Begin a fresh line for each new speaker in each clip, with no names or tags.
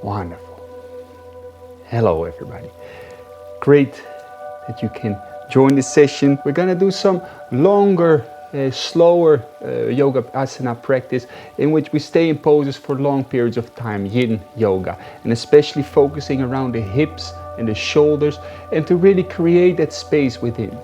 Wonderful. Hello everybody. Great that you can join this session. We're gonna do some longer, slower yoga asana practice in which we stay in poses for long periods of time, yin yoga, and especially focusing around the hips and the shoulders and to really create that space within.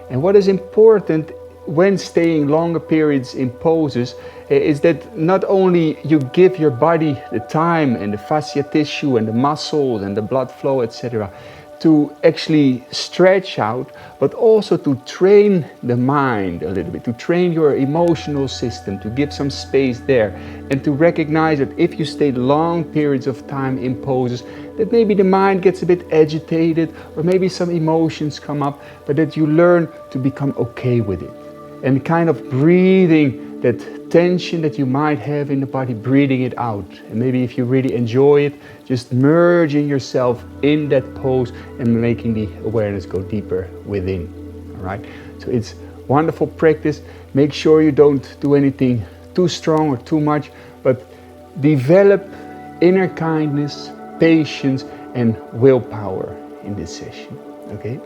And what is important when staying longer periods in poses is that not only you give your body the time and the fascia tissue and the muscles and the blood flow, etc., to actually stretch out, but also to train the mind a little bit, to train your emotional system, to give some space there, and to recognize that if you stay long periods of time in poses, that maybe the mind gets a bit agitated or maybe some emotions come up, but that you learn to become okay with it. And kind of breathing that tension that you might have in the body, breathing it out. And maybe if you really enjoy it, just merging yourself in that pose and making the awareness go deeper within. All right? So it's wonderful practice. Make sure you don't do anything too strong or too much, but develop inner kindness, patience, and willpower in this session. Okay?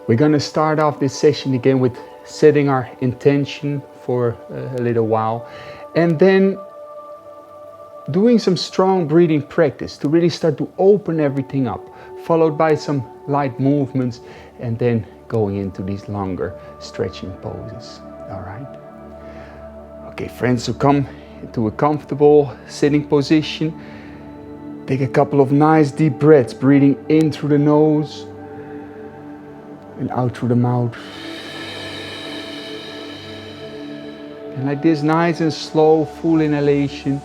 We're going to start off this session again with setting our intention for a little while, and then doing some strong breathing practice to really start to open everything up, followed by some light movements, and then going into these longer stretching poses. All right? Okay, friends, so come into a comfortable sitting position. Take a couple of nice deep breaths, breathing in through the nose and out through the mouth. And like this, nice and slow, full inhalation.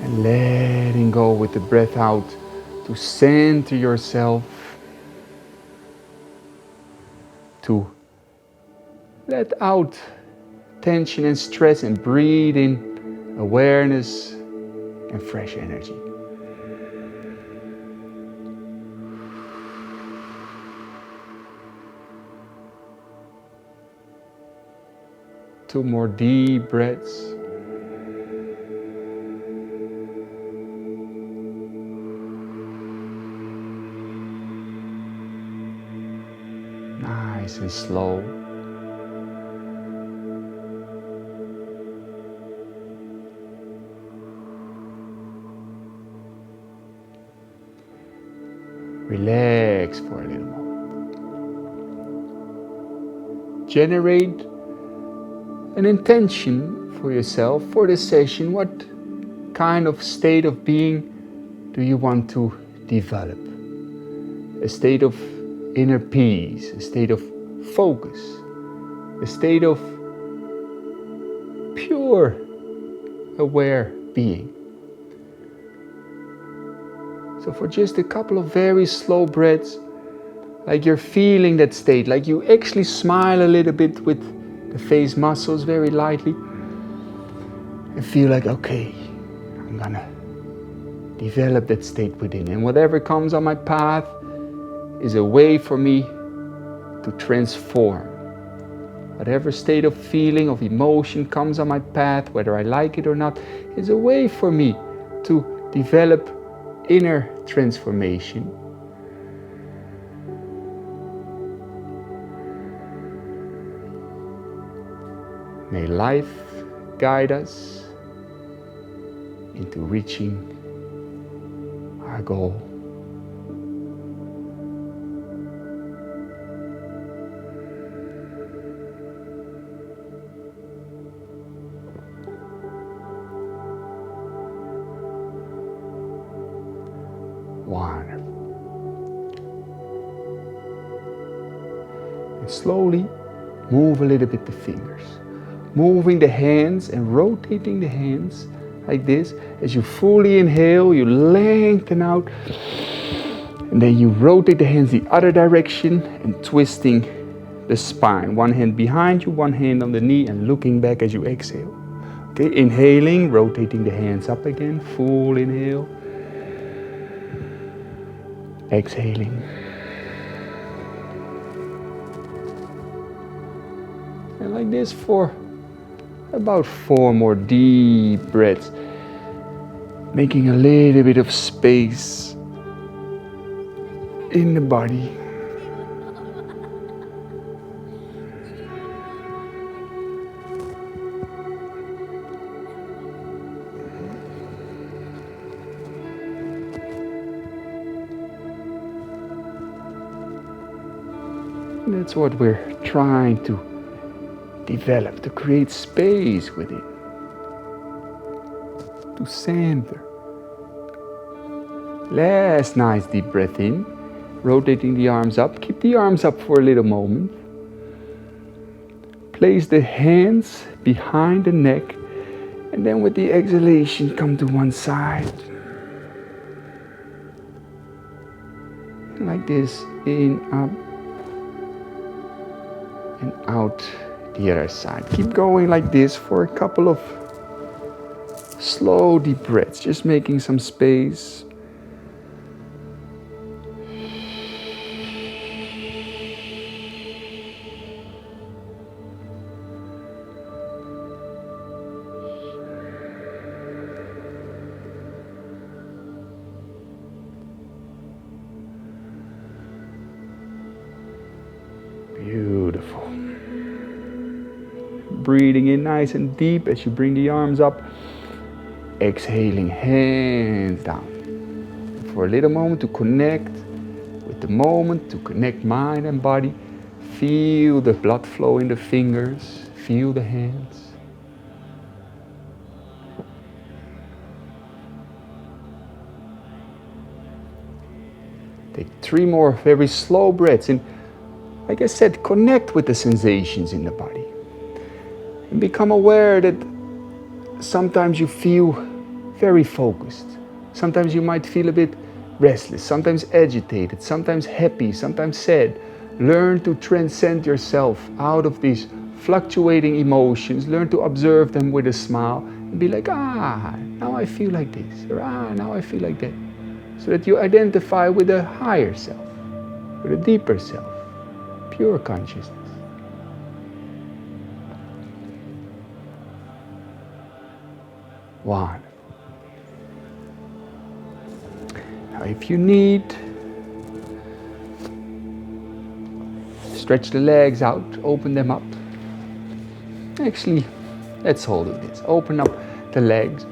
And letting go with the breath out to center yourself. To let out tension and stress and breathe in awareness and fresh energy. Two more deep breaths. Nice and slow. Relax for a little more. Generate an intention for yourself for this session. What kind of state of being do you want to develop? A state of inner peace, a state of focus, a state of pure aware being. So for just a couple of very slow breaths, like you're feeling that state, like you actually smile a little bit with the face muscles very lightly, and feel like, okay, I'm gonna develop that state within, and whatever comes on my path is a way for me to transform. Whatever state of feeling, of emotion comes on my path, whether I like it or not, is a way for me to develop inner transformation. May life guide us into reaching our goal. Wonderful. And slowly move a little bit the fingers. Moving the hands and rotating the hands like this. As you fully inhale, you lengthen out. And then you rotate the hands the other direction and twisting the spine. One hand behind you, one hand on the knee, and looking back as you exhale. Okay, inhaling, rotating the hands up again. Full inhale. Exhaling. And like this for about 4 more deep breaths. making a little bit of space in the body. That's what we're trying to develop, to create space within, to center. Last nice deep breath in, rotating the arms up. Keep the arms up for a little moment. Place the hands behind the neck, and then with the exhalation, come to one side. Like this, in, up, and out the other side. Keep going like this for a couple of slow deep breaths, just making some space. Beautiful. Breathing in nice and deep as you bring the arms up. Exhaling, hands down. For a little moment to connect with the moment, to connect mind and body. Feel the blood flow in the fingers. Feel the hands. Take 3 more very slow breaths. And like I said, connect with the sensations in the body. And become aware that sometimes you feel very focused. Sometimes you might feel a bit restless, sometimes agitated, sometimes happy, sometimes sad. Learn to transcend yourself out of these fluctuating emotions. Learn to observe them with a smile and be like, now I feel like this, or now I feel like that. So that you identify with a higher self, with a deeper self. Pure consciousness. Wonderful. Now if you need, stretch the legs out, open them up. Actually, let's hold it this. Open up the legs.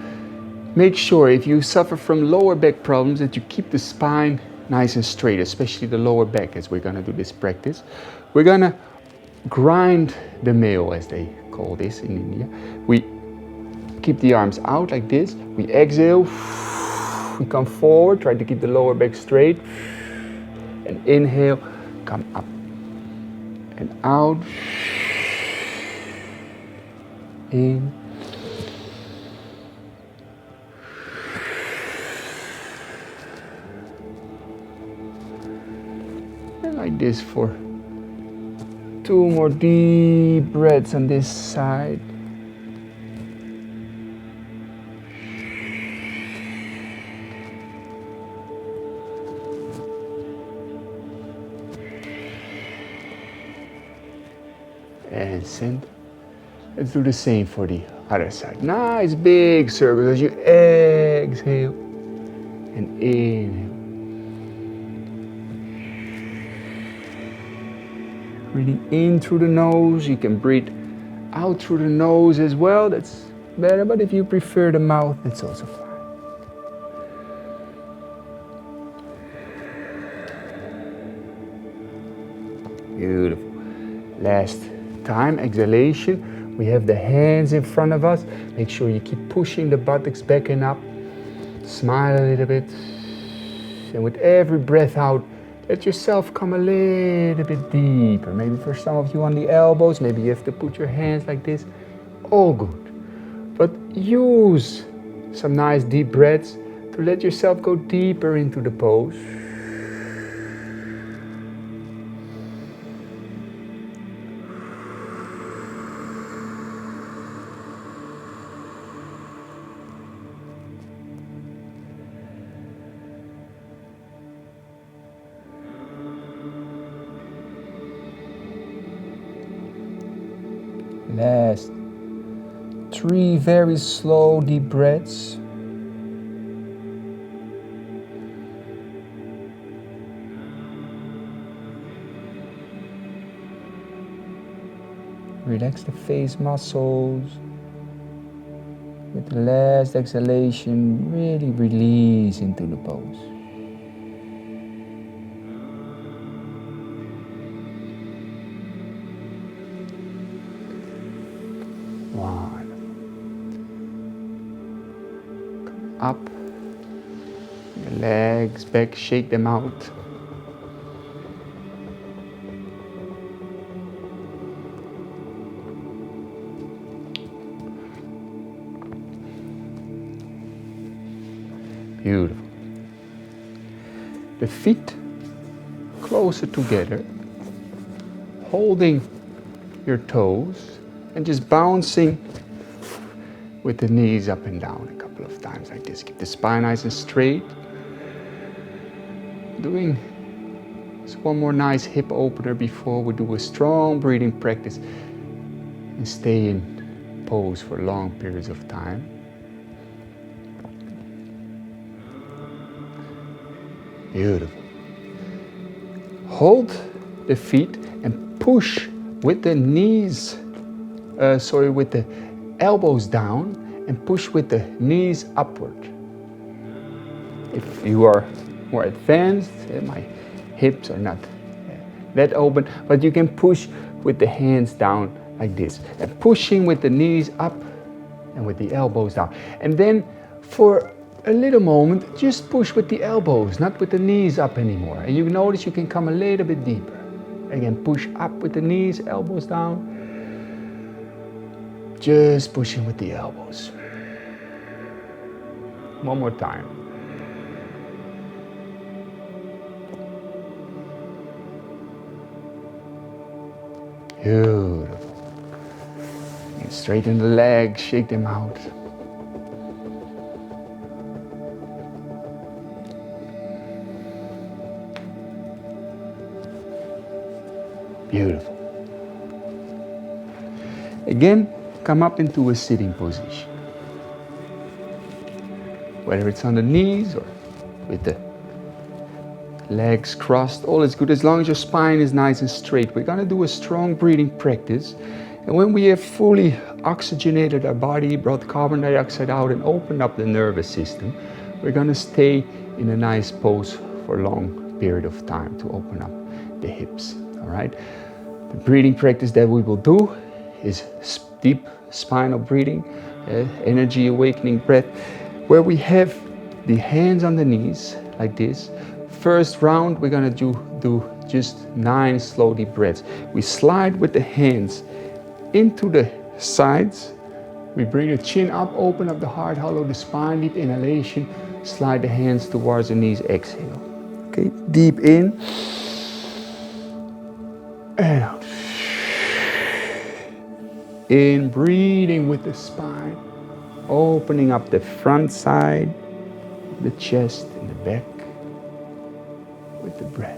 Make sure if you suffer from lower back problems that you keep the spine nice and straight, especially the lower back as we're going to do this practice. We're going to grind the male, as they call this in India. We keep the arms out like this. We exhale. We come forward. Try to keep the lower back straight. And inhale. Come up. And out. In. Like this for 2 more deep breaths on this side. And send. Let's do the same for the other side. Nice big circles as you exhale and inhale. Breathing in through the nose. You can breathe out through the nose as well. That's better, but if you prefer the mouth, it's also fine. Beautiful. Last time, exhalation. We have the hands in front of us. Make sure you keep pushing the buttocks back and up. Smile a little bit. And with every breath out, let yourself come a little bit deeper. Maybe for some of you on the elbows, maybe you have to put your hands like this. All good. But use some nice deep breaths to let yourself go deeper into the pose. Last 3 very slow deep breaths. Relax the face muscles. With the last exhalation, really release into the pose. One. Come up. The legs back, shake them out. Beautiful. The feet closer together, holding your toes and just bouncing with the knees up and down a couple of times like this. Keep the spine nice and straight. Doing just one more nice hip opener before we do a strong breathing practice and stay in pose for long periods of time. Beautiful. Hold the feet and push with the knees, with the elbows down and push with the knees upward. If you are more advanced, my hips are not that open, but you can push with the hands down like this and pushing with the knees up and with the elbows down. And then for a little moment, just push with the elbows, not with the knees up anymore. And you notice you can come a little bit deeper. Again, push up with the knees, elbows down. Just pushing with the elbows. One more time. Beautiful. And straighten the legs, shake them out. Beautiful. Again, come up into a sitting position. Whether it's on the knees or with the legs crossed, all is good as long as your spine is nice and straight. We're going to do a strong breathing practice. And when we have fully oxygenated our body, brought carbon dioxide out and opened up the nervous system, we're going to stay in a nice pose for a long period of time to open up the hips. All right. The breathing practice that we will do is deep spinal breathing, energy awakening breath, where we have the hands on the knees like this. First round, we're gonna do just 9 slow deep breaths. We slide with the hands into the sides. We bring the chin up, open up the heart, hollow the spine, deep inhalation. Slide the hands towards the knees, exhale. Okay, deep in. And out. In, breathing with the spine, opening up the front side, the chest and the back with the breath.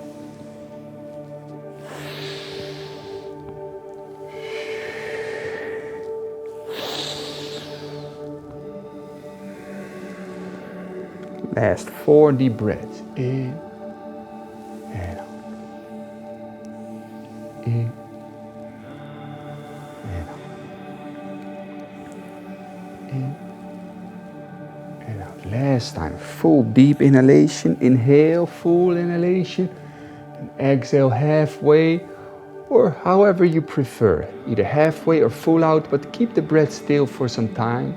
Last 4 deep breaths. In and out. In and out. In and out. Last time, full deep inhalation. Inhale, full inhalation. And exhale halfway, or however you prefer. Either halfway or full out, but keep the breath still for some time.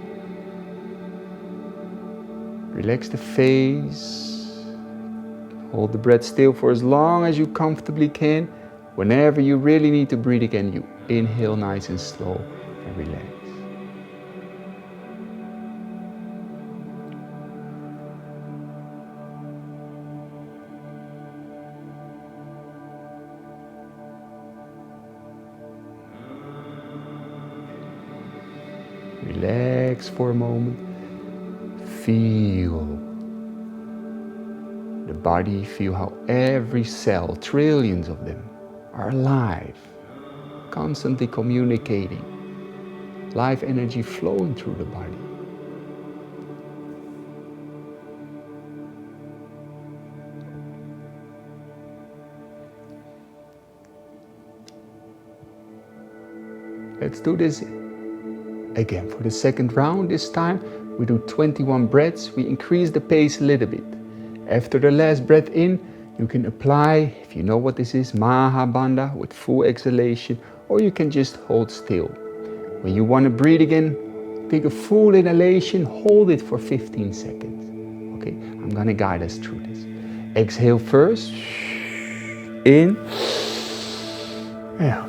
Relax the face. Hold the breath still for as long as you comfortably can. Whenever you really need to breathe again, you inhale nice and slow and relax. Relax for a moment. Feel the body, feel how every cell, trillions of them, are alive, constantly communicating, life energy flowing through the body. Let's do this again. For the second round this time, we do 21 breaths. We increase the pace a little bit. After the last breath in, you can apply, if you know what this is, Mahabandha with full exhalation, or you can just hold still. When you want to breathe again, take a full inhalation, hold it for 15 seconds. Okay, I'm going to guide us through this. Exhale first, in, out.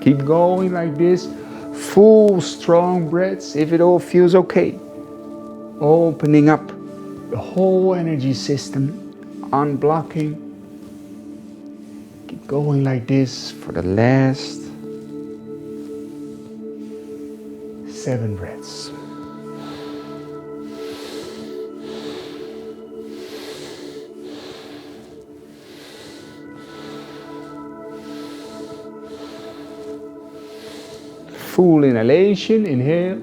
Keep going like this, full strong breaths if it all feels okay. Opening up the whole energy system, unblocking. Keep going like this for the last 7 breaths. Full inhalation, inhale,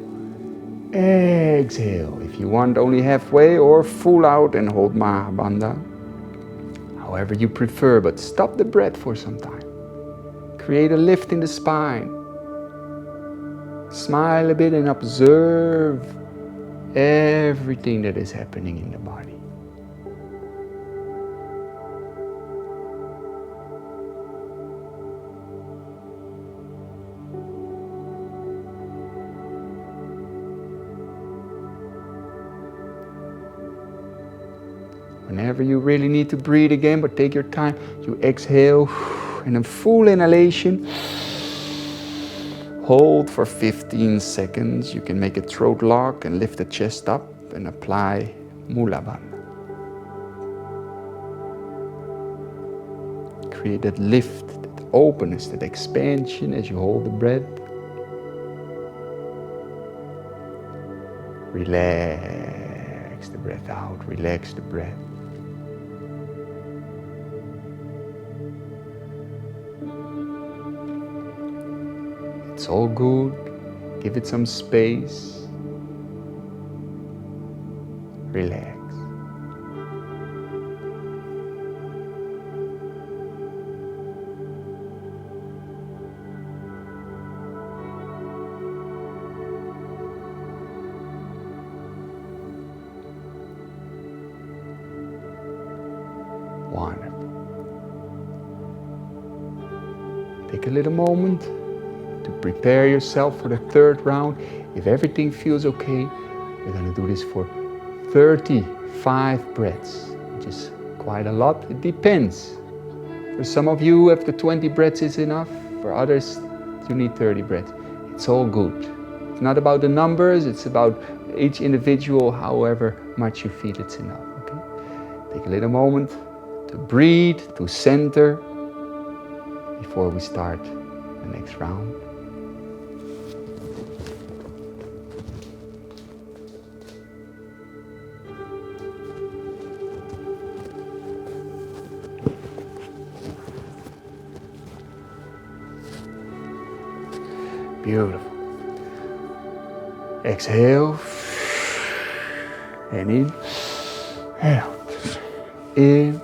exhale. If you want, only halfway or full out and hold Mahabandha. However you prefer, but stop the breath for some time. Create a lift in the spine. Smile a bit and observe everything that is happening in the body. Whenever you really need to breathe again, but take your time, you exhale and then full inhalation. Hold for 15 seconds. You can make a throat lock and lift the chest up and apply Mula Bandha. Create that lift, that openness, that expansion as you hold the breath. Relax the breath out, relax the breath. It's all good. Give it some space. Relax. Wonderful. Take a little moment to prepare yourself for the third round. If everything feels okay, we're going to do this for 35 breaths, which is quite a lot. It depends. For some of you, after 20 breaths is enough. For others, you need 30 breaths. It's all good. It's not about the numbers, it's about each individual, however much you feel it's enough. Okay? Take a little moment to breathe, to center, before we start the next round. Beautiful. Exhale. And in. And out. In.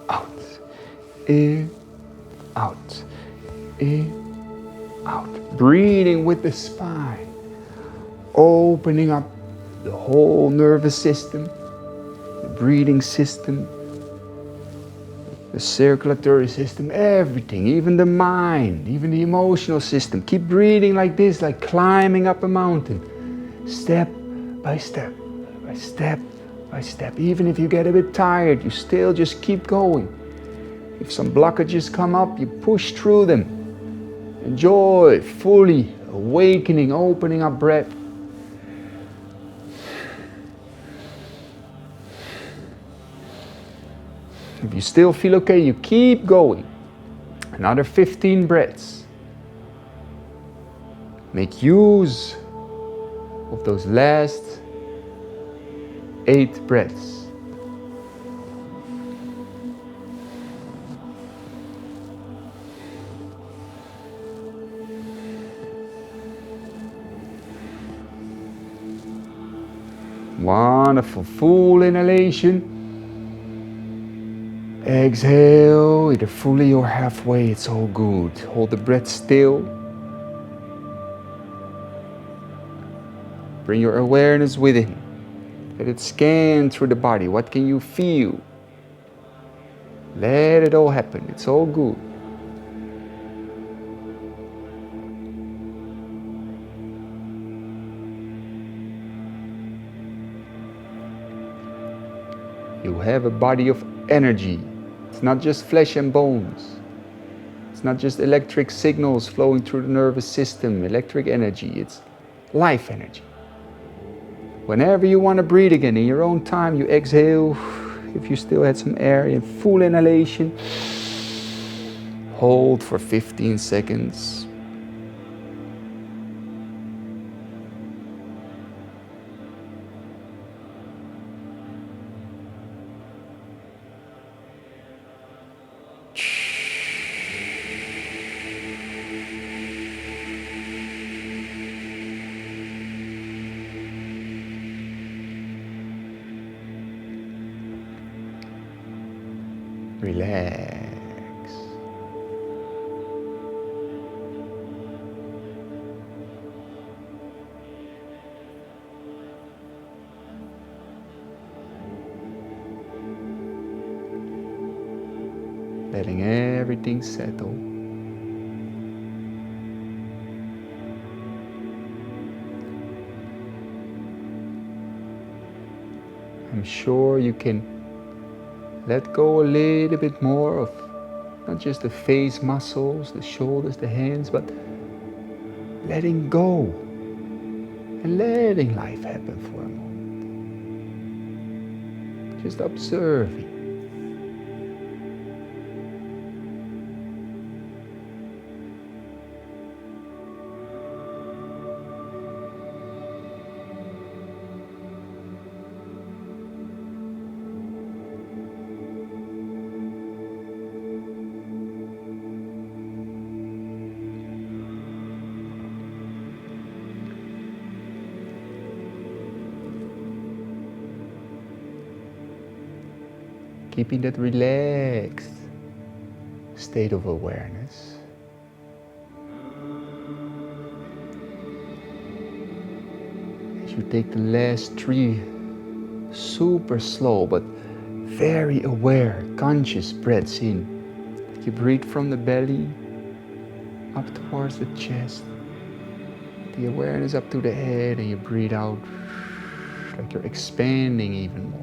Out. In. Out. In. Out. Breathing with the spine. Opening up the whole nervous system. The breathing system. The circulatory system, everything, even the mind, even the emotional system. Keep breathing like this, like climbing up a mountain, step by step, by step by step. Even if you get a bit tired, you still just keep going. If some blockages come up, you push through them. Enjoy fully awakening, opening up breath. If you still feel okay, you keep going. Another 15 breaths. Make use of those last 8 breaths. Wonderful. Full inhalation. Exhale, either fully or halfway, it's all good. Hold the breath still. Bring your awareness within. Let it scan through the body. What can you feel? Let it all happen. It's all good. You have a body of energy. It's not just flesh and bones. It's not just electric signals flowing through the nervous system, electric energy. It's life energy. Whenever you want to breathe again, in your own time, you exhale. If you still had some air, in full inhalation, hold for 15 seconds. Relax. Letting everything settle. I'm sure you can let go a little bit more of not just the face muscles, the shoulders, the hands, but letting go and letting life happen for a moment. Just observing. Keeping that relaxed state of awareness. As you take the last 3 super slow but very aware, conscious breaths in. You breathe from the belly up towards the chest. The awareness up to the head, and you breathe out like you're expanding even more.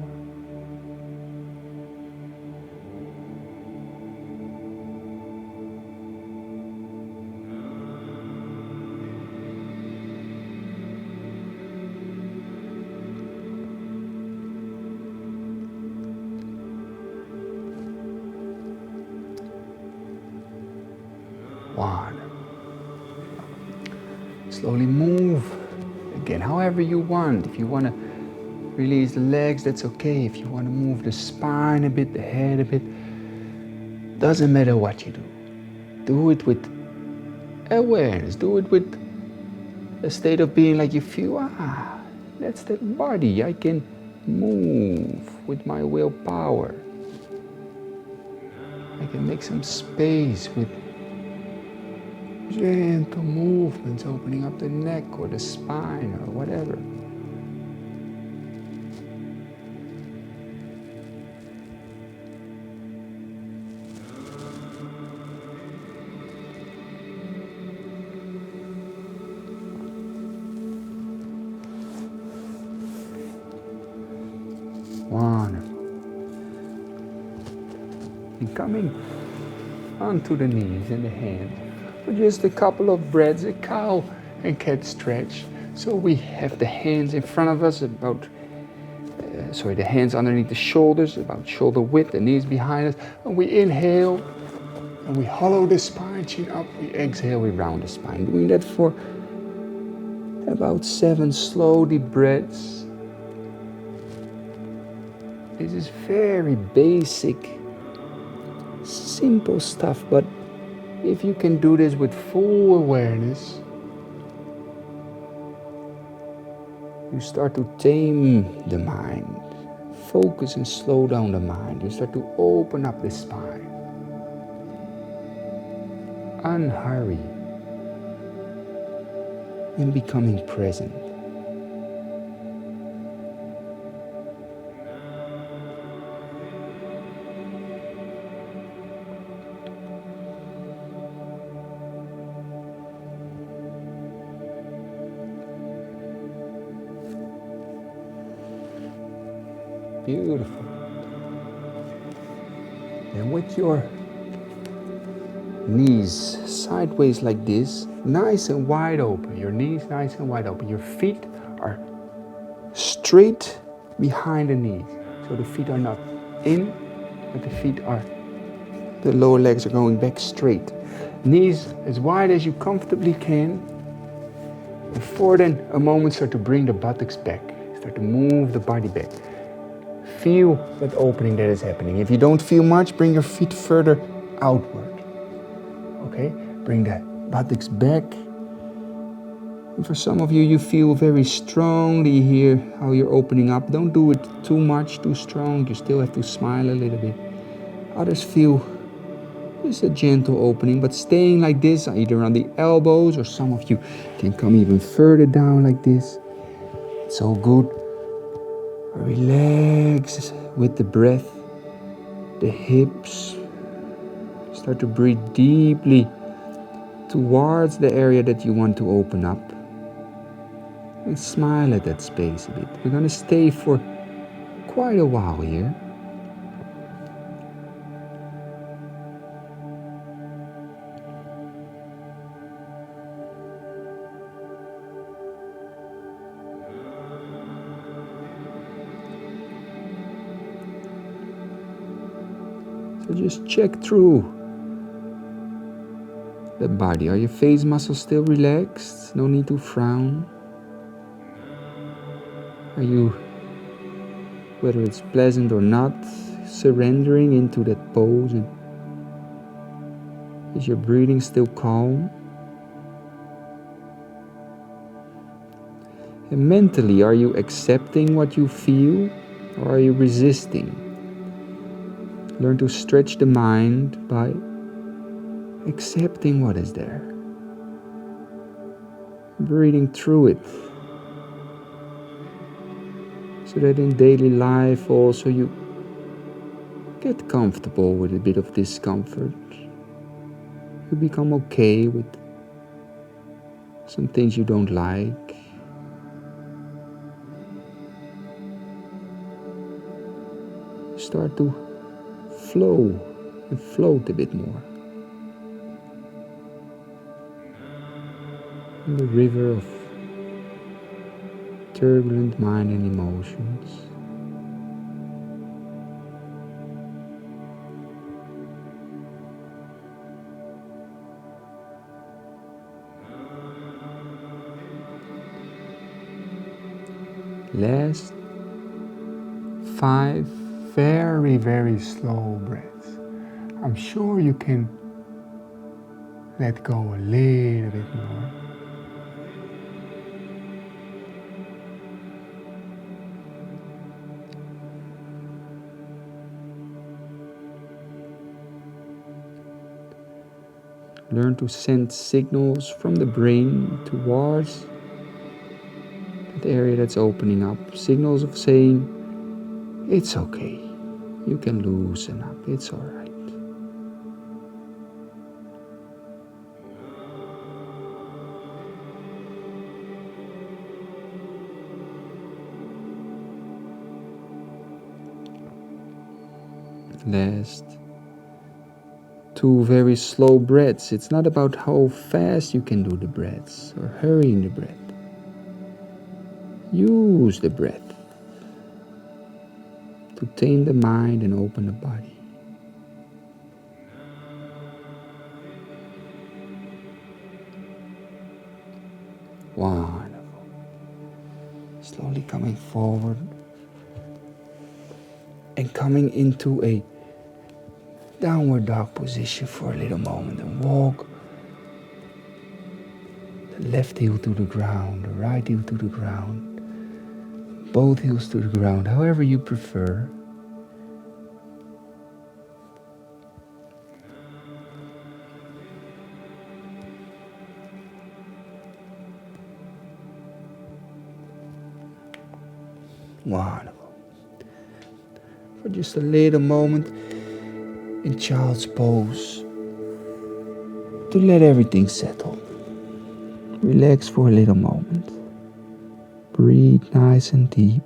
One. Slowly move again, however you want. If you want to release the legs, that's okay. If you want to move the spine a bit, the head a bit, doesn't matter what you do. Do it with awareness. Do it with a state of being like you feel, that's the body. I can move with my willpower. I can make some space with gentle movements, opening up the neck or the spine or whatever. Wonderful. And coming onto the knees and the hands. For just a couple of breaths, a cow and cat stretch. So we have the hands in front of us, the hands underneath the shoulders, about shoulder width, the knees behind us. And we inhale and we hollow the spine, chin up. We exhale, we round the spine. Doing that for about 7 slow deep breaths. This is very basic, simple stuff, but if you can do this with full awareness, you start to tame the mind. Focus and slow down the mind. You start to open up the spine. Unhurry. And becoming present. Beautiful. And with your knees sideways like this, nice and wide open. Your knees nice and wide open. Your feet are straight behind the knees. So the feet are not in, but the lower legs are going back straight. Knees as wide as you comfortably can. And for then a moment, start to bring the buttocks back. Start to move the body back. Feel that opening that is happening. If you don't feel much, bring your feet further outward. Okay? Bring the buttocks back. And for some of you, you feel very strongly here how you're opening up. Don't do it too much, too strong. You still have to smile a little bit. Others feel just a gentle opening, but staying like this, either on the elbows, or some of you can come even further down like this. It's all good. Relax with the breath, the hips. Start to breathe deeply towards the area that you want to open up. And smile at that space a bit. We're going to stay for quite a while here. So just check through the body. Are your face muscles still relaxed? No need to frown. Are you, whether it's pleasant or not, surrendering into that pose? And is your breathing still calm? And mentally, are you accepting what you feel, or are you resisting? Learn to stretch the mind by accepting what is there. Breathing through it. So that in daily life also you get comfortable with a bit of discomfort. You become okay with some things you don't like. Start to flow and float a bit more. In the river of turbulent mind and emotions. Last 5 very, very slow breaths. I'm sure you can let go a little bit more. Learn to send signals from the brain towards the area that's opening up. Signals of saying, it's okay. You can loosen up. It's all right. Last 2 very slow breaths. It's not about how fast you can do the breaths or hurrying the breath. Use the breath to tame the mind and open the body. Wonderful. Slowly coming forward and coming into a downward dog position for a little moment, and walk the left heel to the ground, the right heel to the ground. both heels to the ground, however you prefer. Wonderful. For just a little moment in child's pose, to let everything settle. Relax for a little moment. Breathe nice and deep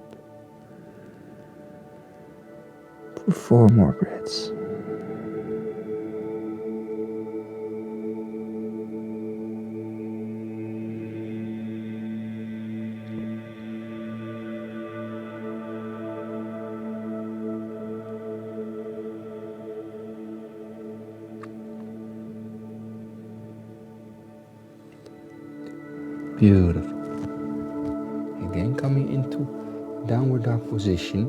for 4 more breaths. Beautiful. Again, coming into downward dog position,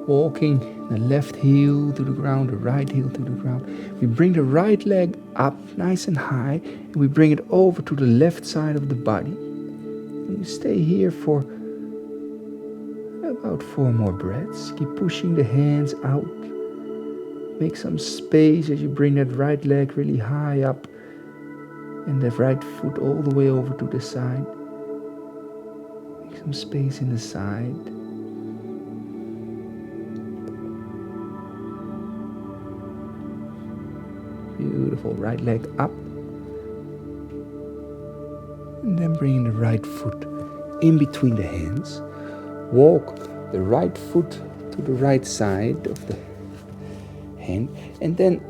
walking the left heel to the ground, the right heel to the ground. We bring the right leg up nice and high, and we bring it over to the left side of the body. And we stay here for about 4 more breaths. Keep pushing the hands out. Make some space as you bring that right leg really high up and the right foot all the way over to the side. Make some space in the side. Beautiful. Right leg up. And then bringing the right foot in between the hands. Walk the right foot to the right side of the hand. And then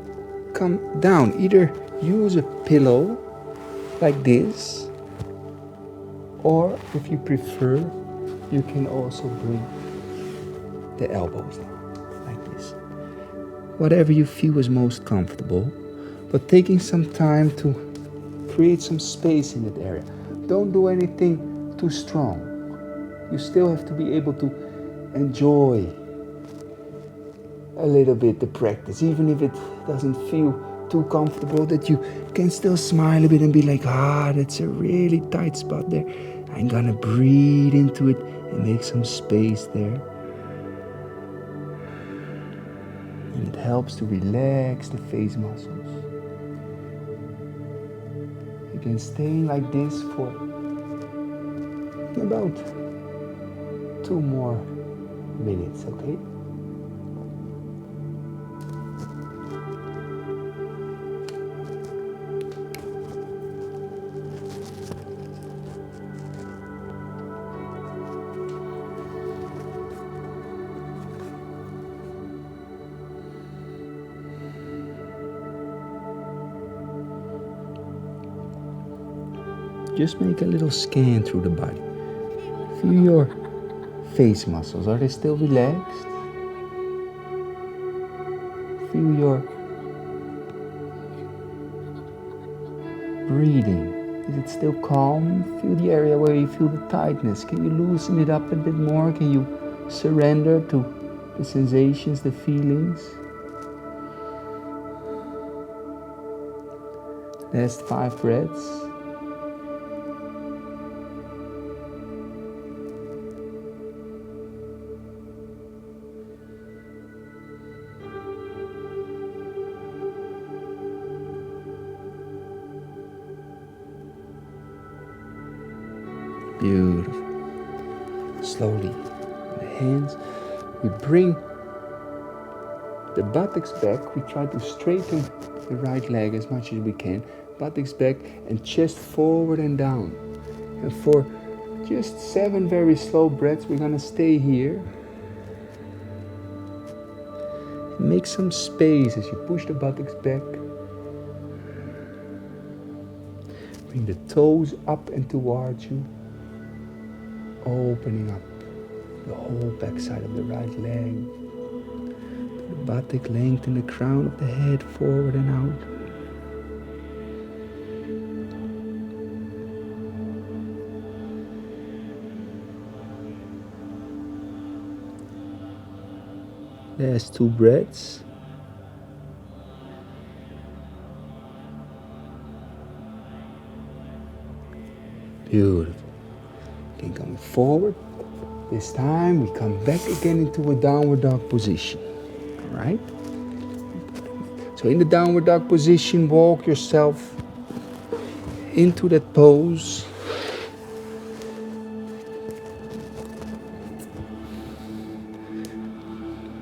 come down. Either use a pillow like this, or if you prefer, you can also bring the elbows down like this. Whatever you feel is most comfortable, but taking some time to create some space in that area. Don't do anything too strong. You still have to be able to enjoy a little bit the practice, even if it doesn't feel too comfortable, that you can still smile a bit and be like, that's a really tight spot there. I'm gonna breathe into it and make some space there. And it helps to relax the face muscles. Again, staying like this for about 2 more minutes, okay? Just make a little scan through the body. Feel your face muscles. Are they still relaxed? Feel your breathing. Is it still calm? Feel the area where you feel the tightness. Can you loosen it up a bit more? Can you surrender to the sensations, the feelings? Last 5 breaths. Beautiful. Slowly, the hands, we bring the buttocks back. We try to straighten the right leg as much as we can. Buttocks back and chest forward and down. And for just 7 very slow breaths, we're gonna stay here. Make some space as you push the buttocks back. Bring the toes up and towards you. Opening up the whole backside of the right leg. The buttock lengthen the crown of the head forward and out. Last 2 breaths. Beautiful. Okay, coming forward, This time we come back again into a downward dog position. All right? So in the downward dog position, walk yourself into that pose.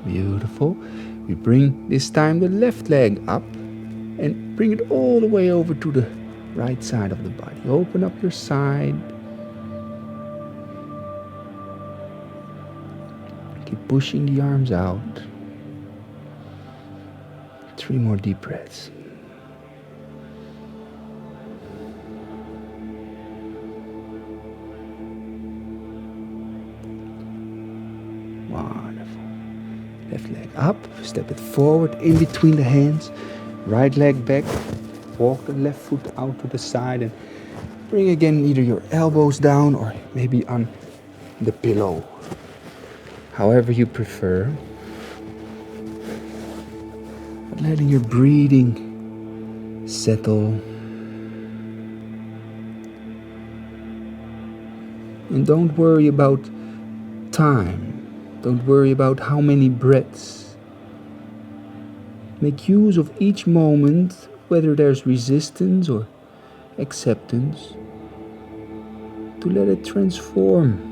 Beautiful. We bring this time the left leg up and bring it all the way over to the right side of the body. Open up your side. Keep pushing the arms out. 3 more deep breaths. Wonderful. Left leg up, step it forward in between the hands. Right leg back. Walk the left foot out to the side and bring again either your elbows down or maybe on the pillow. However you prefer. But letting your breathing settle. And don't worry about time. Don't worry about how many breaths. Make use of each moment, whether there's resistance or acceptance, to let it transform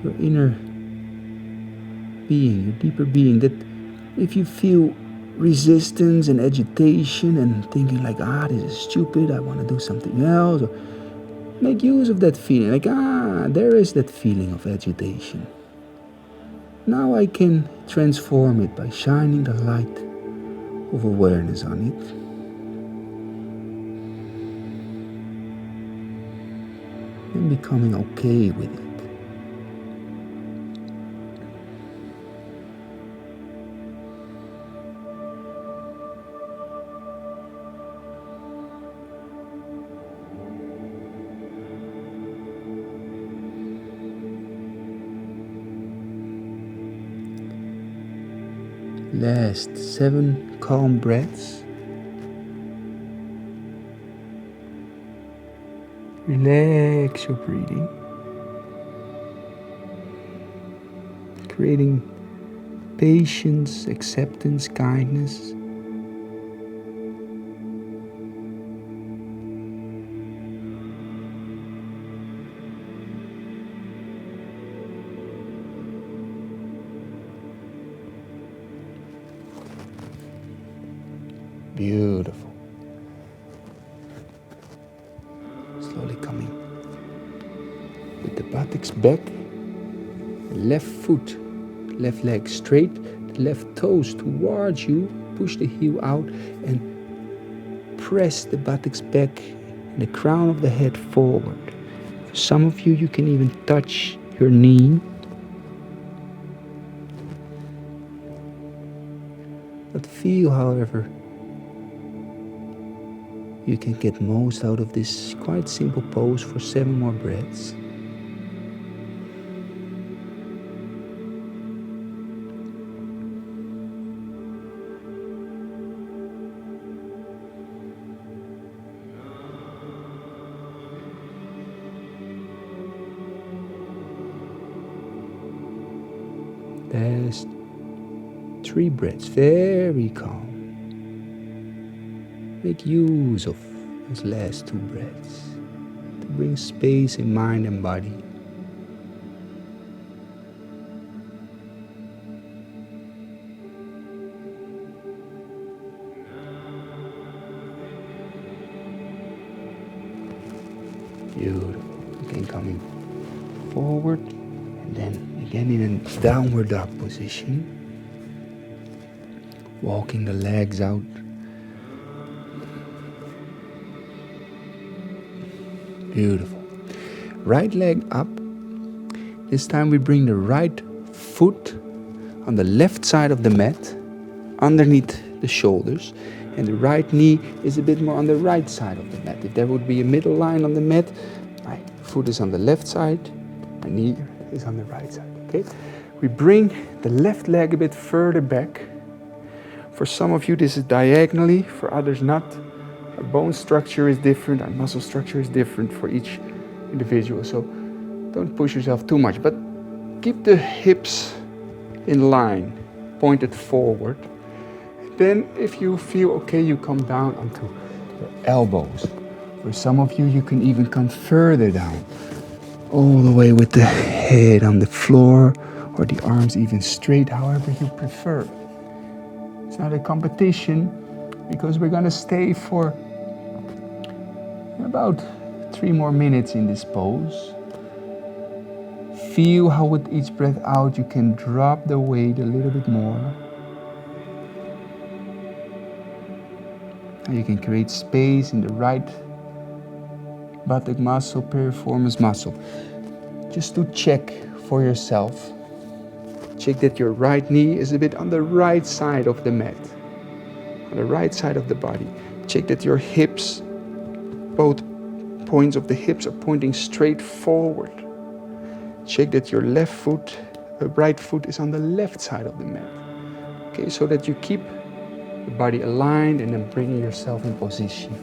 your inner being, your deeper being. That if you feel resistance and agitation and thinking like, this is stupid, I want to do something else, or make use of that feeling, like, there is that feeling of agitation. Now I can transform it by shining the light of awareness on it. And becoming okay with it. Last 7 calm breaths. Relax your breathing. Creating patience, acceptance, kindness. Beautiful. Slowly coming with the buttocks back, left foot, left leg straight, the left toes towards you, push the heel out and press the buttocks back and the crown of the head forward. For some of you, you can even touch your knee. But feel, however, you can get most out of this quite simple pose for 7 more breaths. Last 3 breaths, very calm. Make use of those last 2 breaths to bring space in mind and body. Beautiful. Again, coming forward and then again in a downward dog position. Walking the legs out. Beautiful. Right leg up. This time we bring the right foot on the left side of the mat, underneath the shoulders, and the right knee is a bit more on the right side of the mat. If there would be a middle line on the mat, my foot is on the left side, my knee is on the right side. Okay? We bring the left leg a bit further back. For some of you, this is diagonally, for others not. Our bone structure is different, our muscle structure is different for each individual. So Don't push yourself too much, but keep the hips in line, pointed forward. Then if you feel okay, you come down onto your elbows. For some of you, you can even come further down, all the way with the head on the floor or the arms even straight, however you prefer. It's not a competition because we're gonna stay for about 3 more minutes in this pose. Feel how with each breath out you can drop the weight a little bit more. And you can create space in the right buttock muscle, piriformis muscle. Just to check for yourself. Check that your right knee is a bit on the right side of the mat, on the right side of the body. Check that your hips, both points of the hips are pointing straight forward. Check that your right foot is on the left side of the mat. Okay, so that you keep the body aligned and then bringing yourself in position.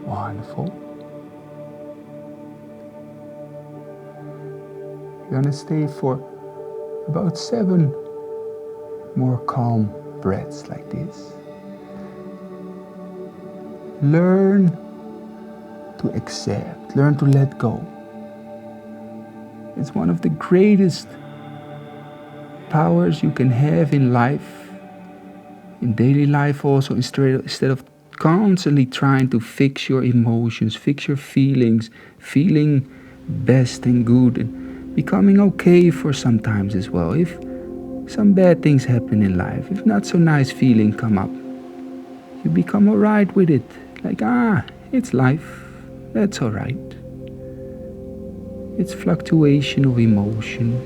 Wonderful. You're gonna stay for about 7 more calm breaths like this. Learn to accept, learn to let go. It's one of the greatest powers you can have in life, in daily life also, instead of constantly trying to fix your emotions, fix your feelings, feeling best and good, and becoming okay for sometimes as well. If some bad things happen in life, if not so nice feeling come up, you become alright with it. Like, it's life, that's alright. It's fluctuation of emotion.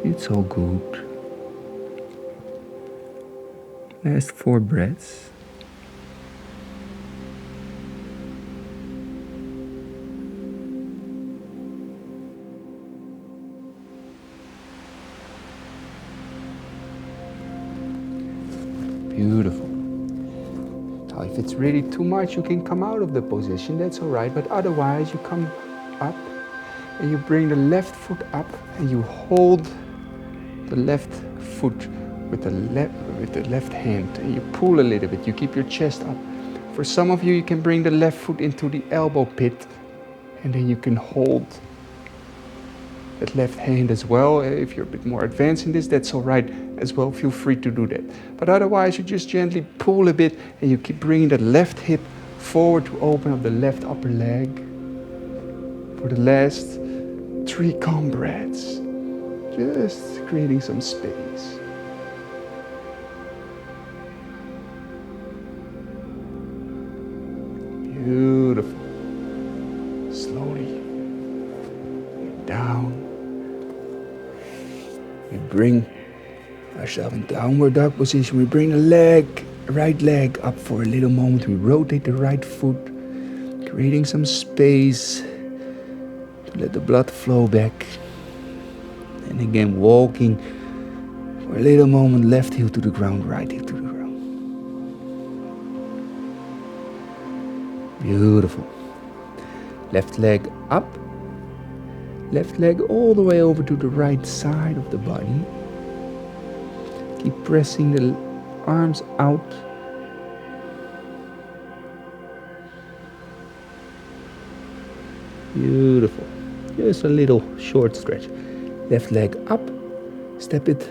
It's all good. Last 4 breaths. Beautiful. Now, if it's really too much, you can come out of the position, that's all right. But otherwise, you come up and you bring the left foot up and you hold the left foot with the left hand and you pull a little bit. You keep your chest up. For some of you, you can bring the left foot into the elbow pit and then you can hold that left hand as well. If you're a bit more advanced in this, that's all right as well. Feel free to do that. But otherwise, you just gently pull a bit and you keep bringing the left hip forward to open up the left upper leg. For the last 3 calm breaths, just creating some space. Beautiful. Slowly down. We bring ourselves in downward dog position. We bring the right leg up for a little moment. We rotate the right foot, creating some space to let the blood flow back. And again, walking for a little moment, left heel to the ground, right heel to the ground. Beautiful. Left leg up. Left leg all the way over to the right side of the body. Keep pressing the arms out. Beautiful. Just a little short stretch. Left leg up. Step it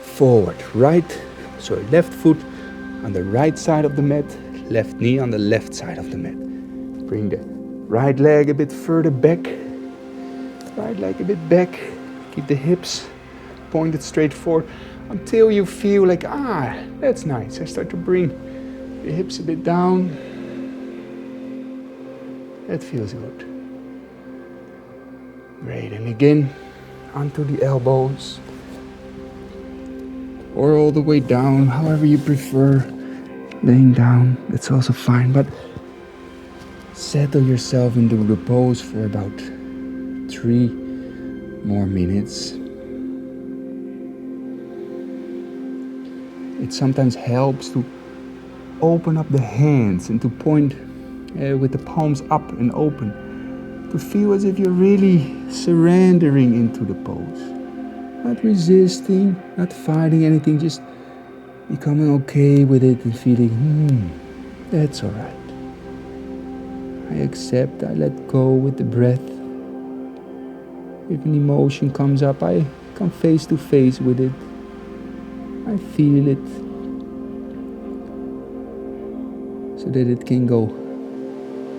forward. Left foot on the right side of the mat. Left knee on the left side of the mat. Bring the right leg a bit further back. Right leg a bit back. Keep the hips pointed straight forward until you feel like, that's nice. I start to bring the hips a bit down. That feels good. Great, and again, onto the elbows. Or all the way down, however you prefer. Laying down, that's also fine, but settle yourself into the pose for about 3 more minutes. It sometimes helps to open up the hands and to point with the palms up and open, to feel as if you're really surrendering into the pose. Not resisting, not fighting anything, just becoming okay with it and feeling, that's all right. I accept, I let go with the breath. If an emotion comes up, I come face to face with it. I feel it so that it can go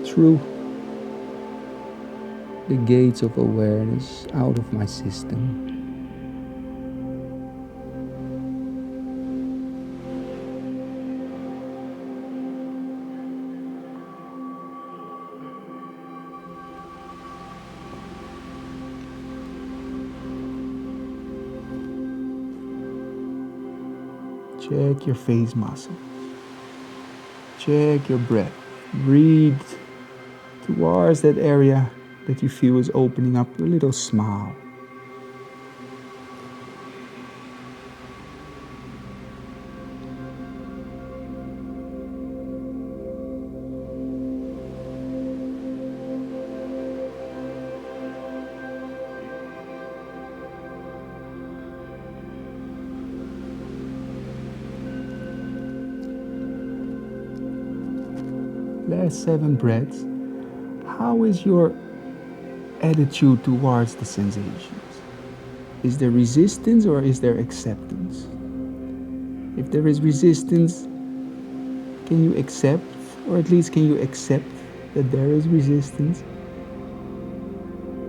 through the gates of awareness out of my system. Check your face muscle. Check your breath. Breathe towards that area that you feel is opening up, a little smile. Last 7 breaths. How is your attitude towards the sensations? Is there resistance or is there acceptance? If there is resistance, can you accept, or at least can you accept that there is resistance?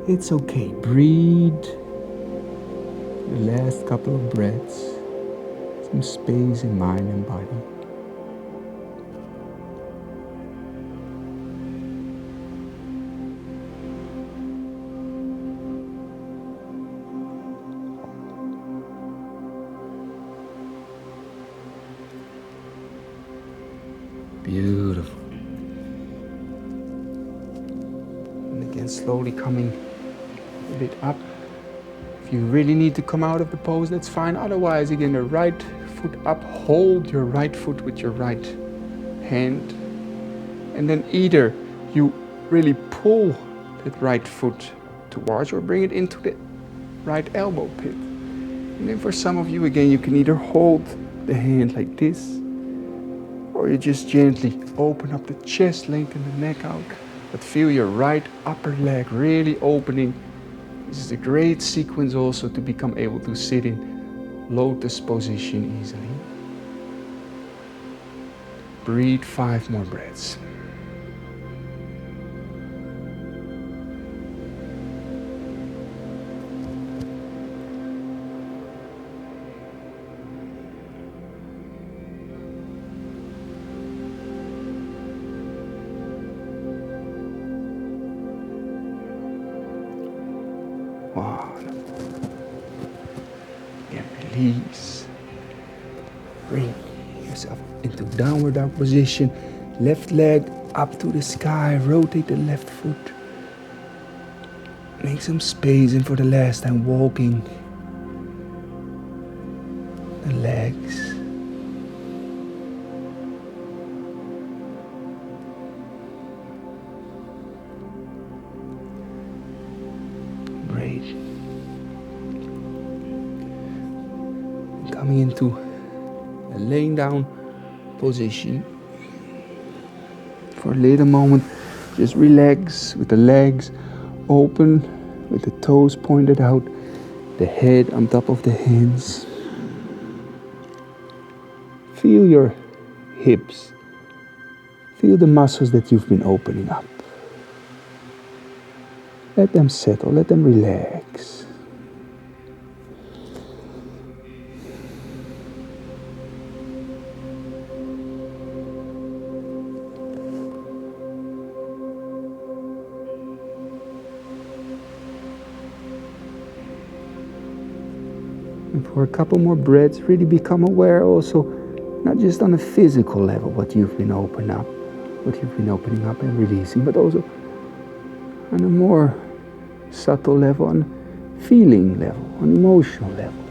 It's okay. Breathe. The last couple of breaths. Some space in mind and body. Beautiful. And again, slowly coming a bit up. If you really need to come out of the pose, that's fine. Otherwise, again, the right foot up. Hold your right foot with your right hand. And then either you really pull that right foot towards or bring it into the right elbow pit. And then for some of you, again, you can either hold the hand like this, or you just gently open up the chest, lengthen the neck out, but feel your right upper leg really opening. This is a great sequence also to become able to sit in lotus position easily. Breathe 5 more breaths. Again, release. Bring yourself into downward dog position. Left leg up to the sky. Rotate the left foot. Make some space, and for the last time, walking the legs. Great. Coming into a laying down position. For a little moment, just relax with the legs open, with the toes pointed out, the head on top of the hands. Feel your hips. Feel the muscles that you've been opening up. Let them settle, let them relax. And for a couple more breaths, really become aware also, not just on a physical level, what you've been opening up and releasing, but also on a more subtle level, on feeling level, on emotional level.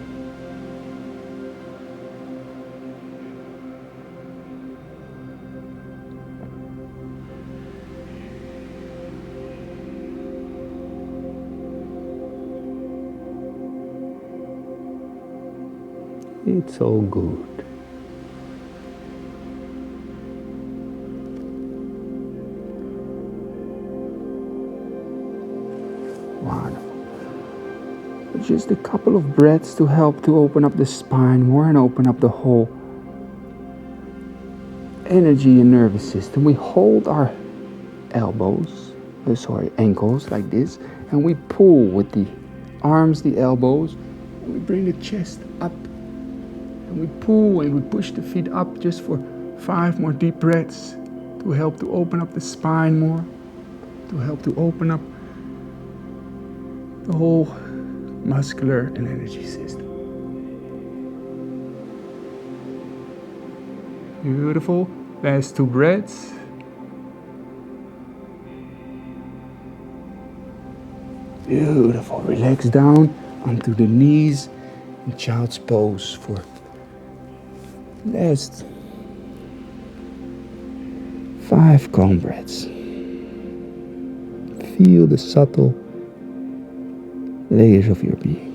It's all good. Wonderful. Just a couple of breaths to help to open up the spine more and open up the whole energy and nervous system. We hold our ankles like this, and we pull with the arms, the elbows, and we bring the chest up. And we pull and we push the feet up just for 5 more deep breaths to help to open up the spine more, to help to open up the whole muscular and energy system. Beautiful. Last 2 breaths. Beautiful. Relax down onto the knees in child's pose for last 5 calm breaths. Feel the subtle layers of your being.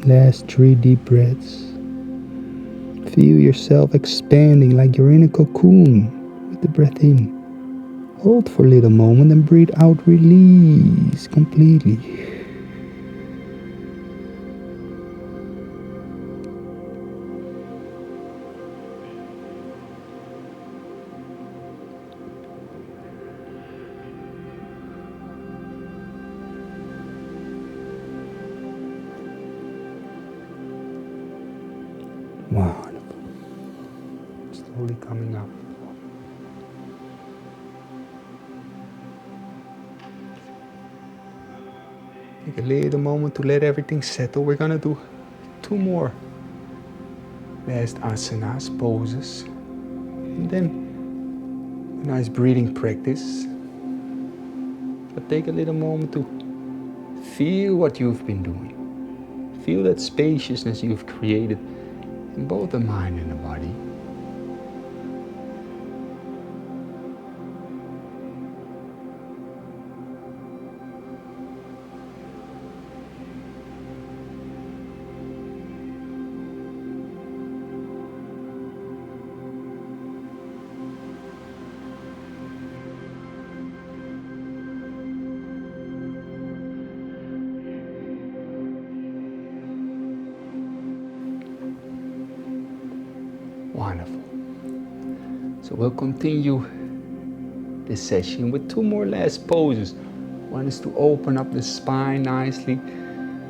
Last 3 deep breaths. Feel yourself expanding like you're in a cocoon with the breath in. Hold for a little moment and breathe out, release completely. Wonderful. Slowly coming up. Take a little moment to let everything settle. We're gonna do 2 more last asanas, poses. And then a nice breathing practice. But take a little moment to feel what you've been doing. Feel that spaciousness you've created in both the mind and the body. Wonderful. So we'll continue this session with 2 more last poses. One is to open up the spine nicely,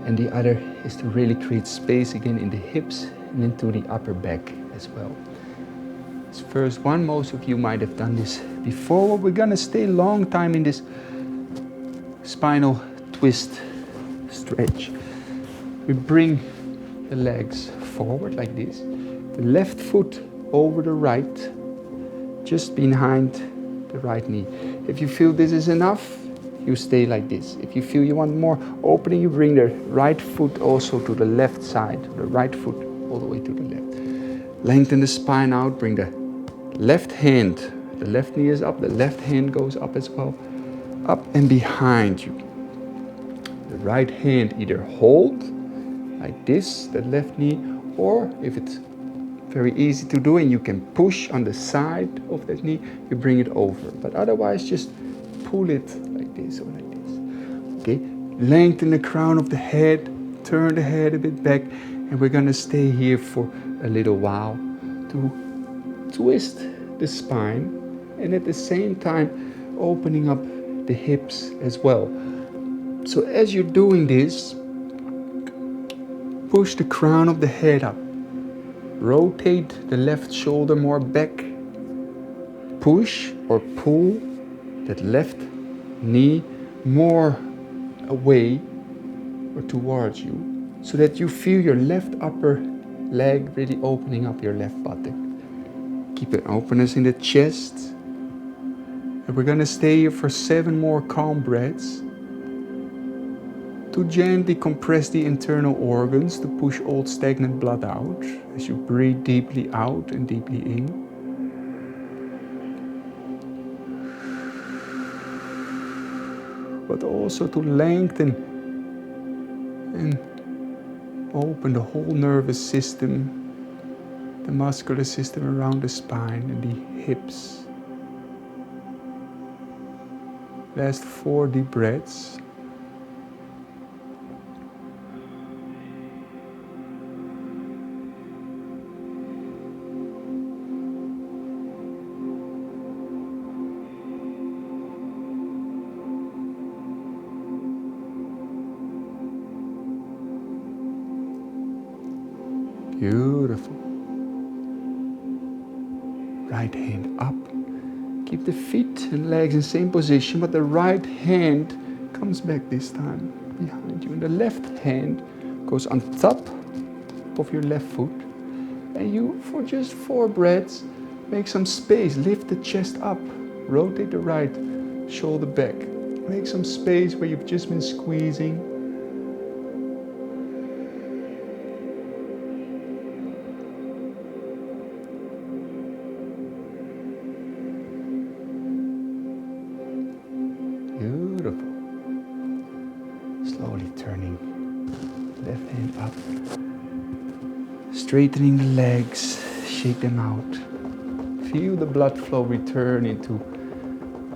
and the other is to really create space again in the hips and into the upper back as well. This first one, most of you might have done this before. We're gonna stay a long time in this spinal twist stretch. We bring the legs forward like this. The left foot over the right, just behind the right knee. If you feel this is enough, you stay like this. If you feel you want more opening, you bring the right foot also to the left side, the right foot all the way to the left. Lengthen the spine out, bring the left hand, the left knee is up, the left hand goes up as well, up and behind you. The right hand either hold like this, the left knee, or if it's very easy to do and you can push on the side of that knee, you bring it over. But otherwise, just pull it like this or like this. Okay, lengthen the crown of the head, turn the head a bit back, and we're gonna stay here for a little while to twist the spine and at the same time opening up the hips as well. So as you're doing this, push the crown of the head up. Rotate the left shoulder more back. Push or pull that left knee more away or towards you, so that you feel your left upper leg really opening up your left buttock. Keep an openness in the chest. And we're gonna stay here for 7 more calm breaths to gently compress the internal organs to push old stagnant blood out as you breathe deeply out and deeply in. But also to lengthen and open the whole nervous system, the muscular system around the spine and the hips. Last 4 deep breaths. Beautiful. Right hand up. Keep the feet and legs in the same position, but the right hand comes back this time behind you. And the left hand goes on top of your left foot. And you, for just 4 breaths, make some space. Lift the chest up. Rotate the right shoulder back. Make some space where you've just been squeezing. Beautiful. Slowly turning left hand up. Straightening the legs, shake them out. Feel the blood flow return into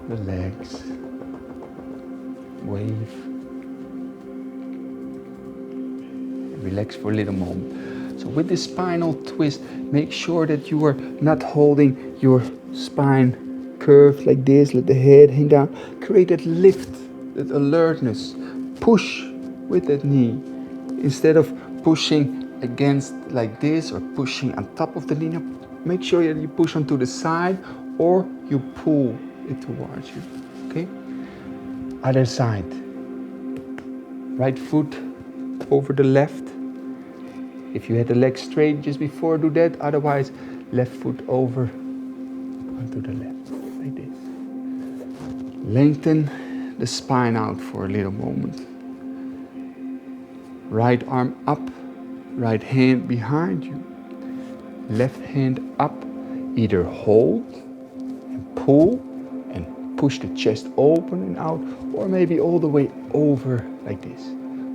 the legs. Wave. Relax for a little moment. So with this spinal twist, make sure that you are not holding your spine curved like this. Let the head hang down. Create that lift, that alertness. Push with that knee instead of pushing against like this or pushing on top of the knee. Now, make sure that you push onto the side or you pull it towards you. Okay? Other side. Right foot over the left. If you had the leg straight just before, do that. Otherwise, left foot over onto the left, like this. Lengthen the spine out for a little moment. Right arm up, right hand behind you. Left hand up, either hold and pull and push the chest open and out, or maybe all the way over like this.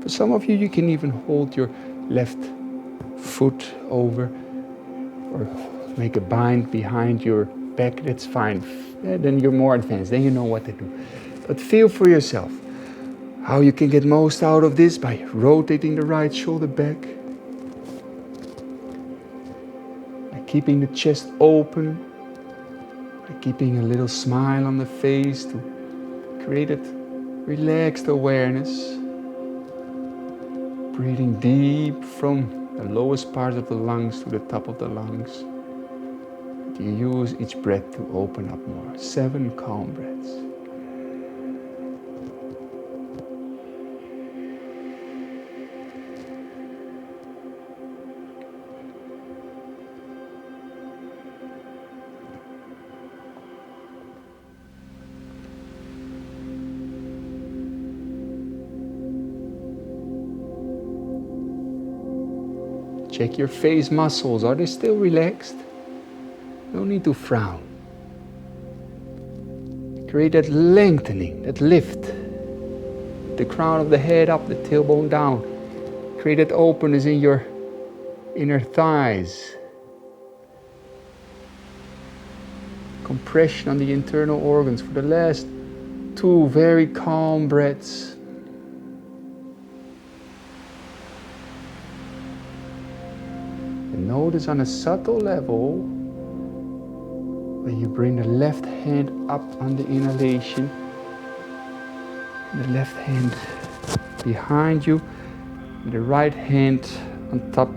For some of you, you can even hold your left foot over or make a bind behind your back. That's fine. Then you're more advanced. Then you know what to do. But feel for yourself how you can get most out of this by rotating the right shoulder back, by keeping the chest open, by keeping a little smile on the face to create that relaxed awareness. Breathing deep from the lowest parts of the lungs to the top of the lungs. You use each breath to open up more. 7 calm breaths. Check your face muscles. Are they still relaxed? No need to frown. Create that lengthening, that lift. The crown of the head up, the tailbone down. Create that openness in your inner thighs. Compression on the internal organs for the last 2 very calm breaths. And notice on a subtle level Then you bring the left hand up on the inhalation, the left hand behind you, and the right hand on top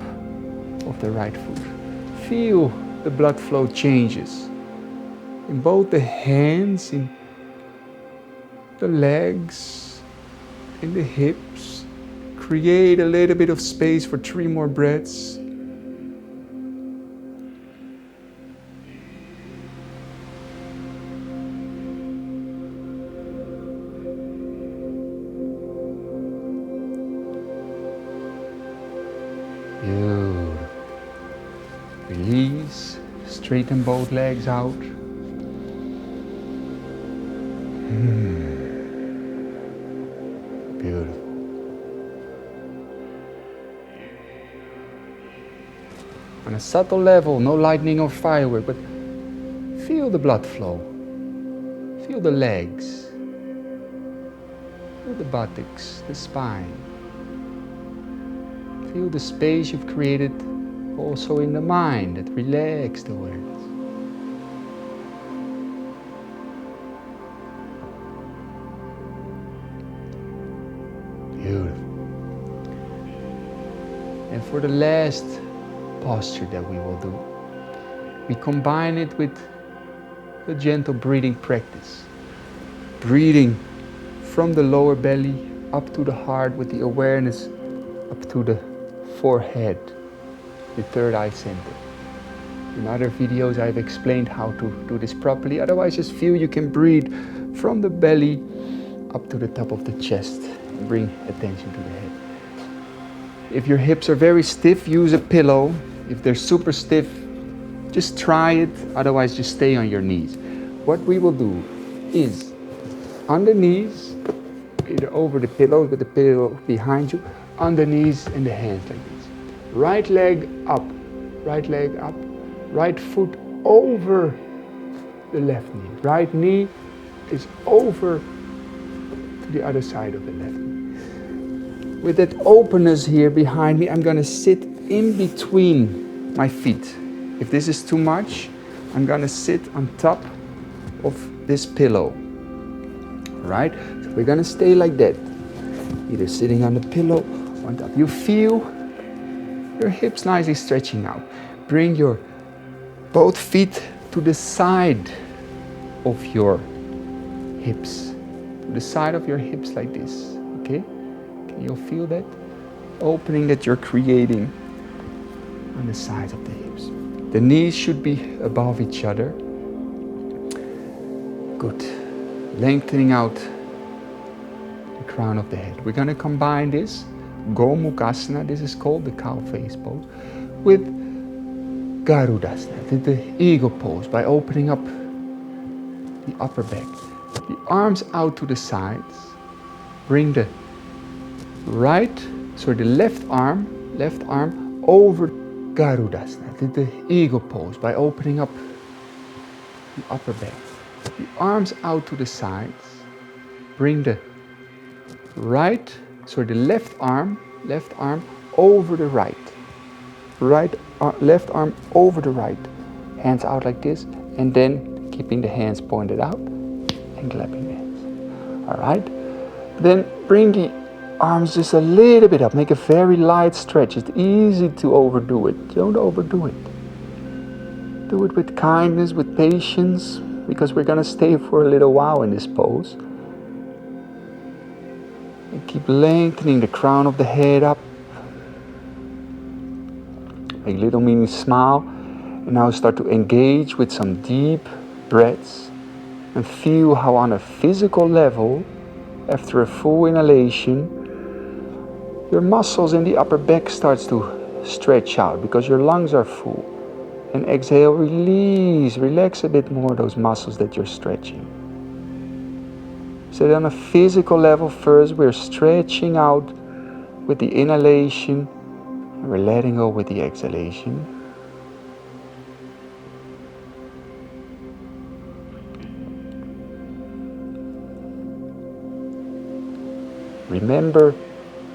of the right foot. Feel the blood flow changes in both the hands, in the legs, in the hips. Create a little bit of space for 3 more breaths. Beautiful. Release, straighten both legs out. Beautiful. On a subtle level, no lightning or firework, but feel the blood flow. Feel the legs. Feel the buttocks, the spine. Feel the space you've created also in the mind, that relaxed awareness. Beautiful. And for the last posture that we will do, we combine it with a gentle breathing practice. Breathing from the lower belly up to the heart with the awareness up to the forehead, the third eye center. In other videos I've explained how to do this properly. Otherwise, just feel you can breathe from the belly up to the top of the chest and bring attention to the head. If your hips are very stiff, use a pillow. If they're super stiff, just try it. Otherwise, just stay on your knees. What we will do is on the knees, either over the pillows with the pillow behind you, on the knees and the hands like this. Right leg up, right foot over the left knee. Right knee is over to the other side of the left knee. With that openness here behind me, I'm gonna sit in between my feet. If this is too much, I'm gonna sit on top of this pillow. Right? So we're gonna stay like that. Either sitting on the pillow or on top. You feel your hips nicely stretching out. Bring your both feet to the side of your hips. To the side of your hips like this. Okay? Can you feel that? Opening that you're creating on the sides of the hips. The knees should be above each other. Good. Lengthening out the crown of the head. We're going to combine this, Gomukhasana, this is called the cow face pose, with Garudasana, the eagle pose, by opening up the upper back. The arms out to the sides. Bring the left arm over Garudasana, the eagle pose, by opening up the upper back. The arms out to the sides. Bring the left arm over the right. Left arm over the right. Hands out like this, and then keeping the hands pointed out and clapping the hands. All right. Then bring the arms just a little bit up. Make a very light stretch. It's easy to overdo it. Don't overdo it. Do it with kindness, with patience, because we're going to stay for a little while in this pose. And keep lengthening the crown of the head up. Make a little mini smile. And now start to engage with some deep breaths. And feel how on a physical level, after a full inhalation, your muscles in the upper back starts to stretch out because your lungs are full. And exhale, release, relax a bit more those muscles that you're stretching. So on a physical level first, we're stretching out with the inhalation, and we're letting go with the exhalation. Remember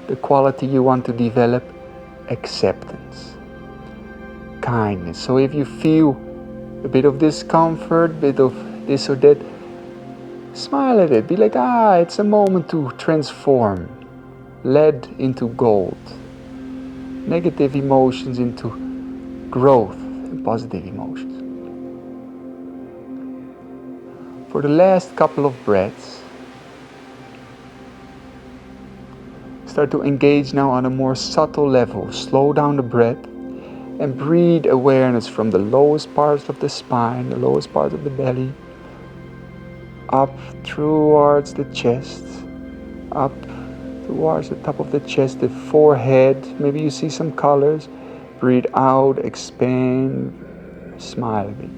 the quality you want to develop, acceptance. Kindness. So if you feel a bit of discomfort, a bit of this or that, smile at it. Be like, it's a moment to transform lead into gold, negative emotions into growth and positive emotions. For the last couple of breaths, start to engage now on a more subtle level. Slow down the breath and breathe awareness from the lowest parts of the spine, the lowest part of the belly, up towards the chest, up towards the top of the chest, the forehead. Maybe you see some colors. Breathe out, expand, smile a bit.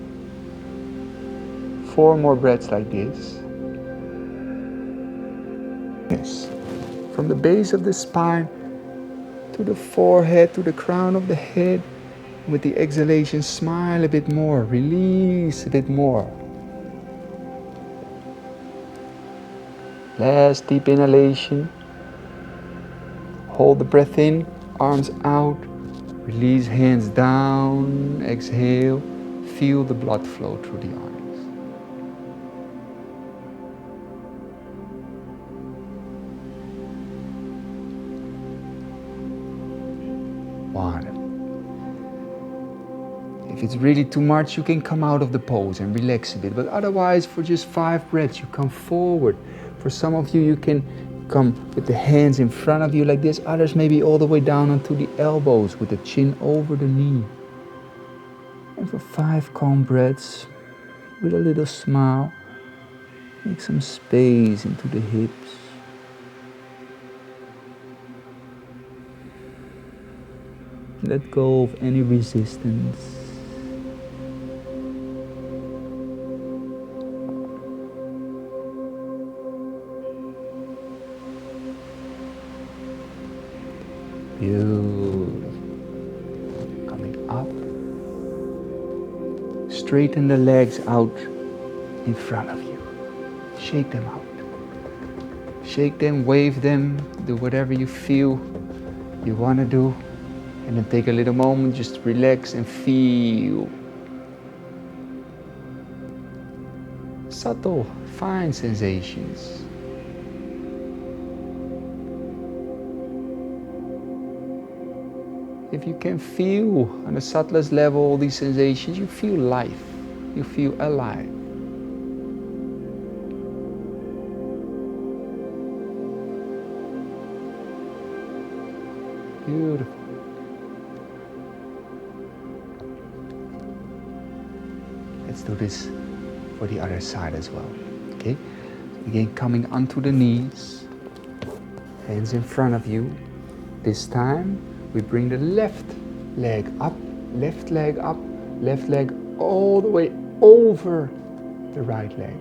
4 more breaths like this. Yes. From the base of the spine to the forehead, to the crown of the head. With the exhalation, smile a bit more, release a bit more. Last deep inhalation. Hold the breath in, arms out, release hands down, exhale, feel the blood flow through the arms. If it's really too much, you can come out of the pose and relax a bit. But otherwise, for just 5 breaths, you come forward. For some of you, you can come with the hands in front of you like this. Others maybe all the way down onto the elbows with the chin over the knee. And for 5 calm breaths, with a little smile, make some space into the hips. Let go of any resistance. Beautiful. Coming up. Straighten the legs out in front of you. Shake them out. Shake them, wave them, do whatever you feel you want to do. And then take a little moment, just relax and feel. Subtle, fine sensations. If you can feel on the subtlest level all these sensations, you feel life, you feel alive. Beautiful. Let's do this for the other side as well, okay? Again, coming onto the knees, hands in front of you. This time, we bring the left leg up, left leg all the way over the right leg,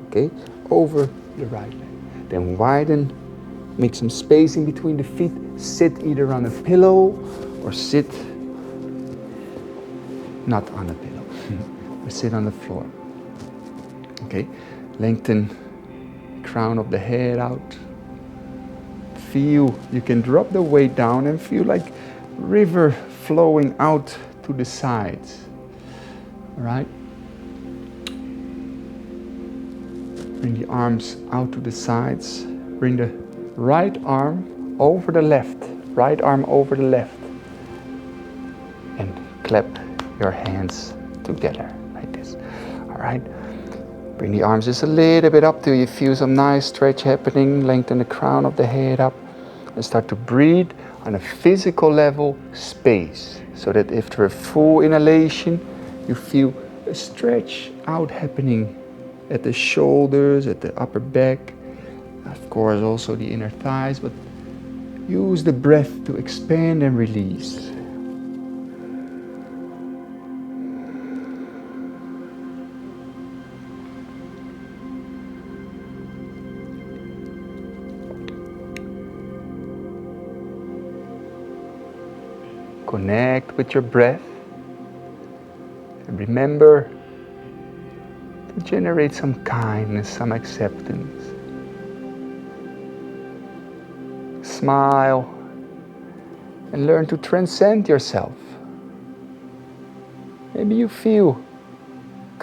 okay? Over the right leg. Then widen, make some space in between the feet. Sit either on a pillow or sit not on a pillow, or sit on the floor, okay? Lengthen the crown of the head out. Feel, you can drop the weight down and feel like river flowing out to the sides. All right? Bring the arms out to the sides. Bring the right arm over the left. Right arm over the left. And clap your hands together like this. All right? Bring the arms just a little bit up till you feel some nice stretch happening. Lengthen the crown of the head up. And start to breathe on a physical level space, so that after a full inhalation you feel a stretch out happening at the shoulders, at the upper back, of course also the inner thighs, but use the breath to expand and release. Connect with your breath and remember to generate some kindness, some acceptance. Smile and learn to transcend yourself. Maybe you feel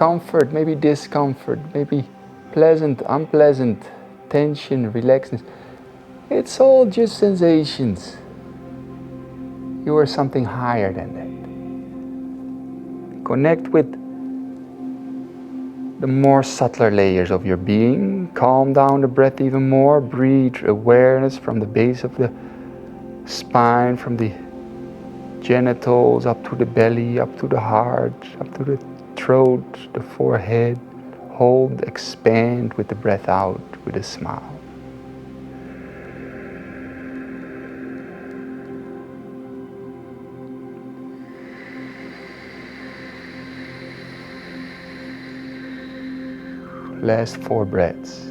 comfort, maybe discomfort, maybe pleasant, unpleasant, tension, relaxedness. It's all just sensations. You are something higher than that. Connect with the more subtler layers of your being. Calm down the breath even more. Breathe awareness from the base of the spine, from the genitals up to the belly, up to the heart, up to the throat, the forehead. Hold, expand with the breath out with a smile. Last 4 breaths.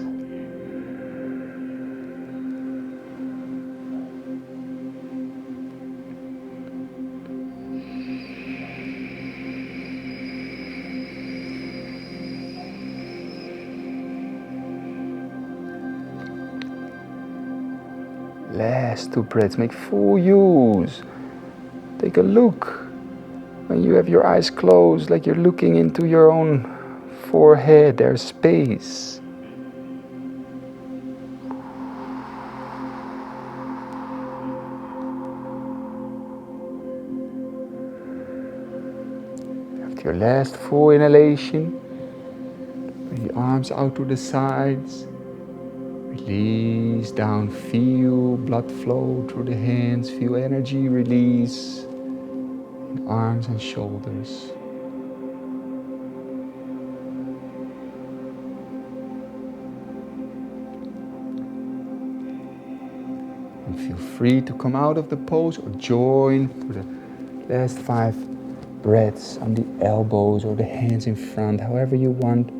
Last 2 breaths. Make full use. Take a look. When you have your eyes closed, like you're looking into your own forehead, there's space. After your last full inhalation, bring the arms out to the sides. Release down, feel blood flow through the hands, feel energy release in arms and shoulders. And feel free to come out of the pose or join for the last 5 breaths on the elbows or the hands in front, however you want.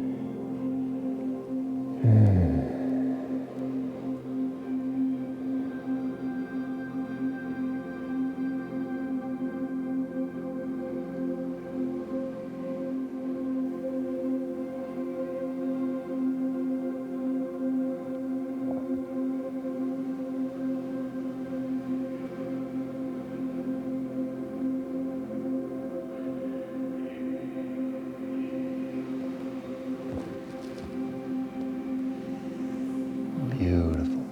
Beautiful.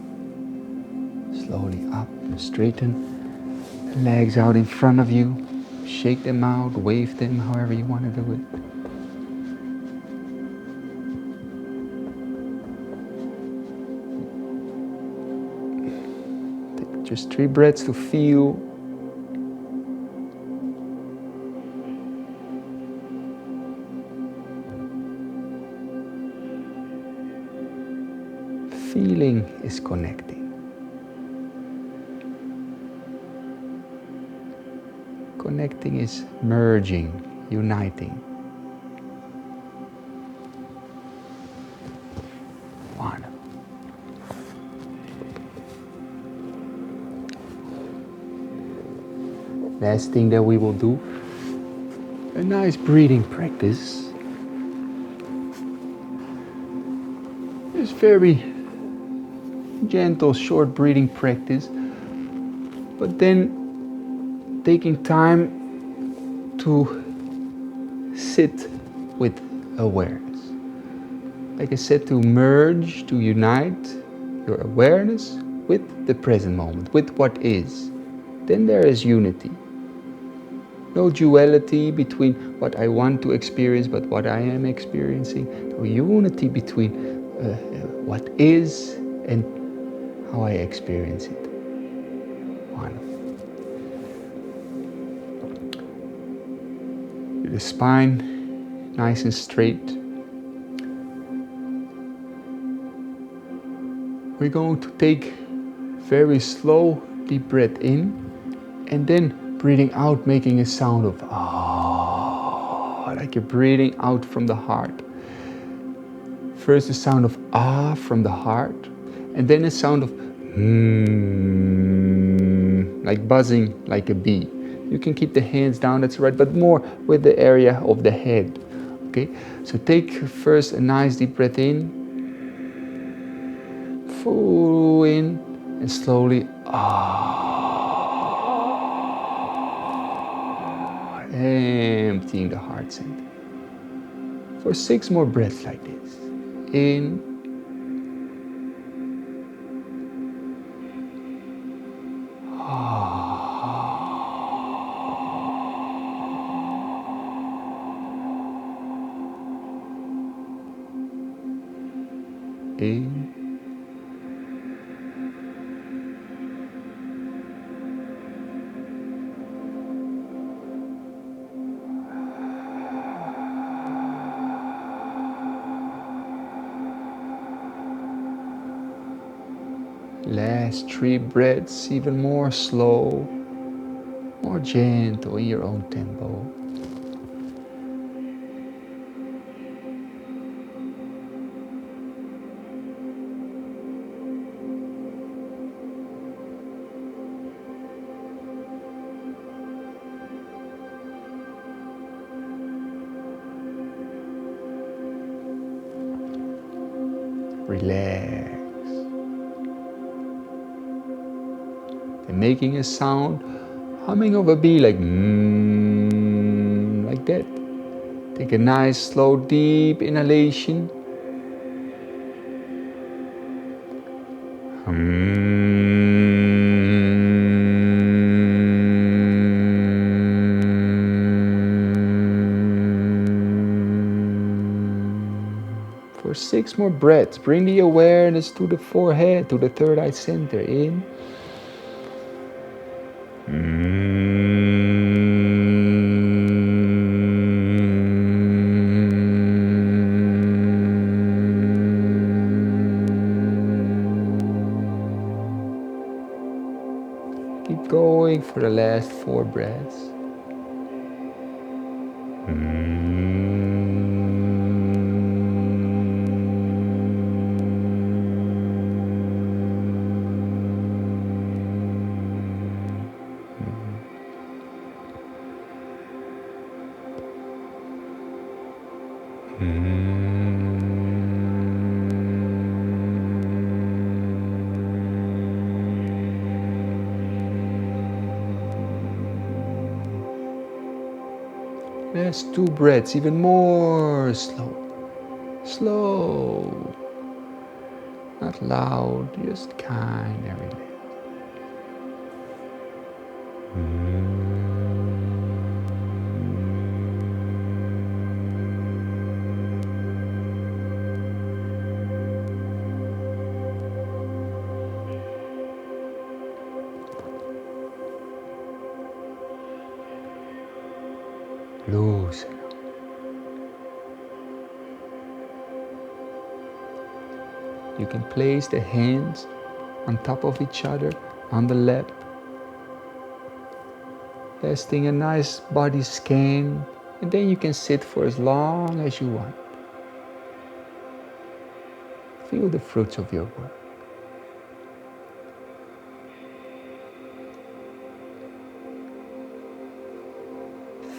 Slowly up and straighten the legs out in front of you. Shake them out, wave them, however you want to do it. Take just 3 breaths to feel. Feeling is connecting. Connecting is merging, uniting. 1. Last thing that we will do, a nice breathing practice. It's very gentle, short breathing practice, but then taking time to sit with awareness. Like I said, to merge, to unite your awareness with the present moment, with what is. Then there is unity. No duality between what I want to experience but what I am experiencing. No unity between what is and how I experience it. 1. The spine nice and straight. We're going to take very slow, deep breath in, and then breathing out, making a sound of ah, like you're breathing out from the heart. First the sound of ah from the heart, and then a sound of like buzzing like a bee. You can keep the hands down, that's right, but more with the area of the head. Okay, so take first a nice deep breath in, full in, and slowly emptying the heart center. For 6 more breaths like this. In. In. Last 3 breaths, even more slow, more gentle in your own tempo. Relax. And making a sound, humming of a bee like like that. Take a nice, slow, deep inhalation. For 6 more breaths, bring the awareness to the forehead, to the third eye center. In. Keep going for the last 4 breaths. Last 2 breaths, even more slow. Slow. Not loud, just kind and relaxed. Loosen. You can place the hands on top of each other on the lap. Testing a nice body scan, and then you can sit for as long as you want. Feel the fruits of your work.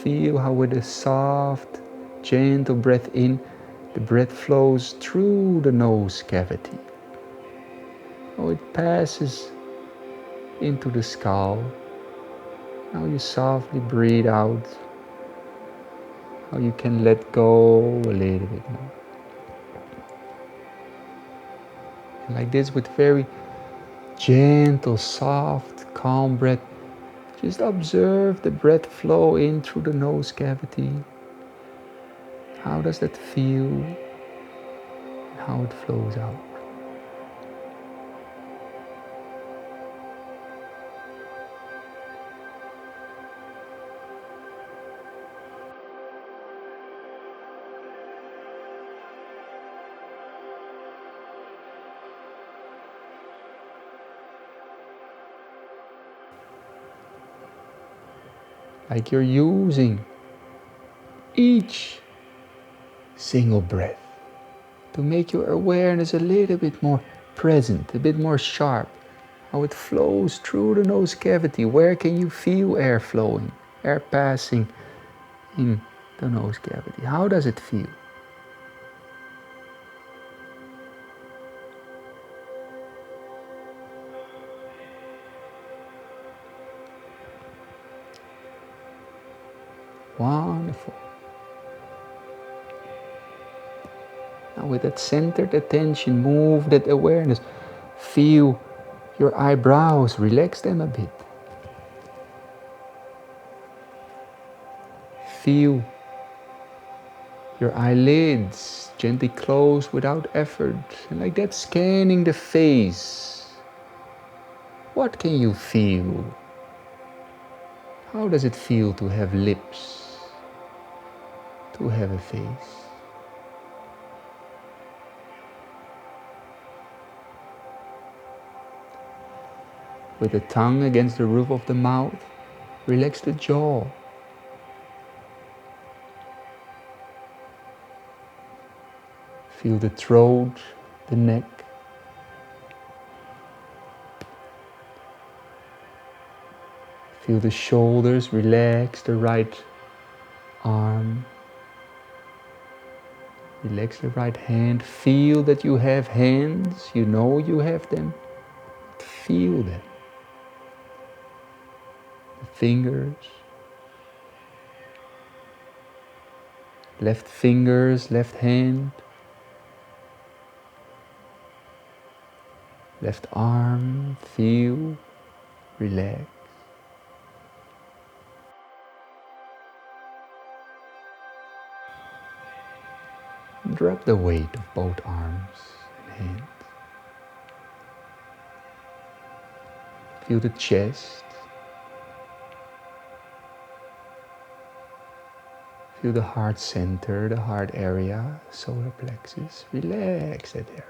Feel how with a soft, gentle breath in, the breath flows through the nose cavity. How it passes into the skull. Now you softly breathe out. How you can let go a little bit more. And like this, with very gentle, soft, calm breath, just observe the breath flow in through the nose cavity. How does that feel? And how it flows out. Like you're using each single breath to make your awareness a little bit more present, a bit more sharp. How it flows through the nose cavity. Where can you feel air flowing, air passing in the nose cavity? How does it feel? Wonderful. And with that centered attention, move that awareness. Feel your eyebrows, relax them a bit. Feel your eyelids gently close without effort. And like that, scanning the face. What can you feel? How does it feel to have lips? To have a face? With the tongue against the roof of the mouth, relax the jaw. Feel the throat, the neck. Feel the shoulders, relax the right arm. Relax the right hand. Feel that you have hands. You know you have them. Feel them. The fingers. Left fingers, left hand. Left arm. Feel. Relax. Drop the weight of both arms and hands. Feel the chest. Feel the heart center, the heart area, solar plexus. Relax that area.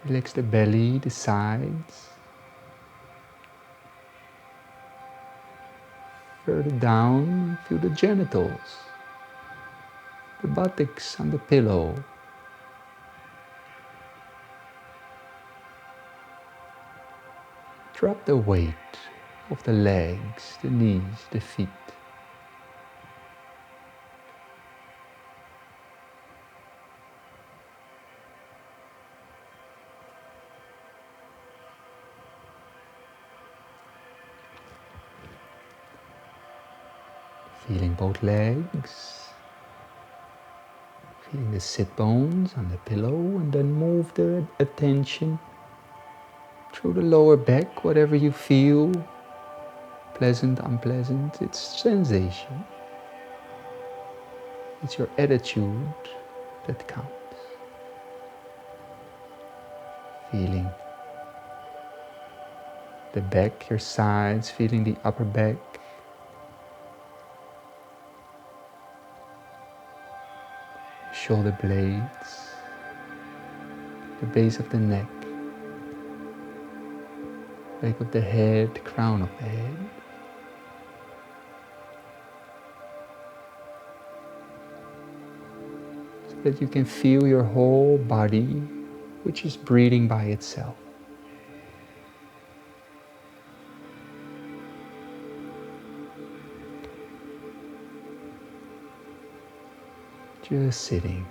Relax the belly, the sides. Further down, feel the genitals, the buttocks on the pillow. Drop the weight of the legs, the knees, the feet. Feeling both legs, feeling the sit bones on the pillow, and then move the attention through the lower back, whatever you feel, pleasant, unpleasant, it's sensation. It's your attitude that counts. Feeling the back, your sides, feeling the upper back. Shoulder blades, the base of the neck, back of the head, crown of the head. So that you can feel your whole body, which is breathing by itself. Just sitting,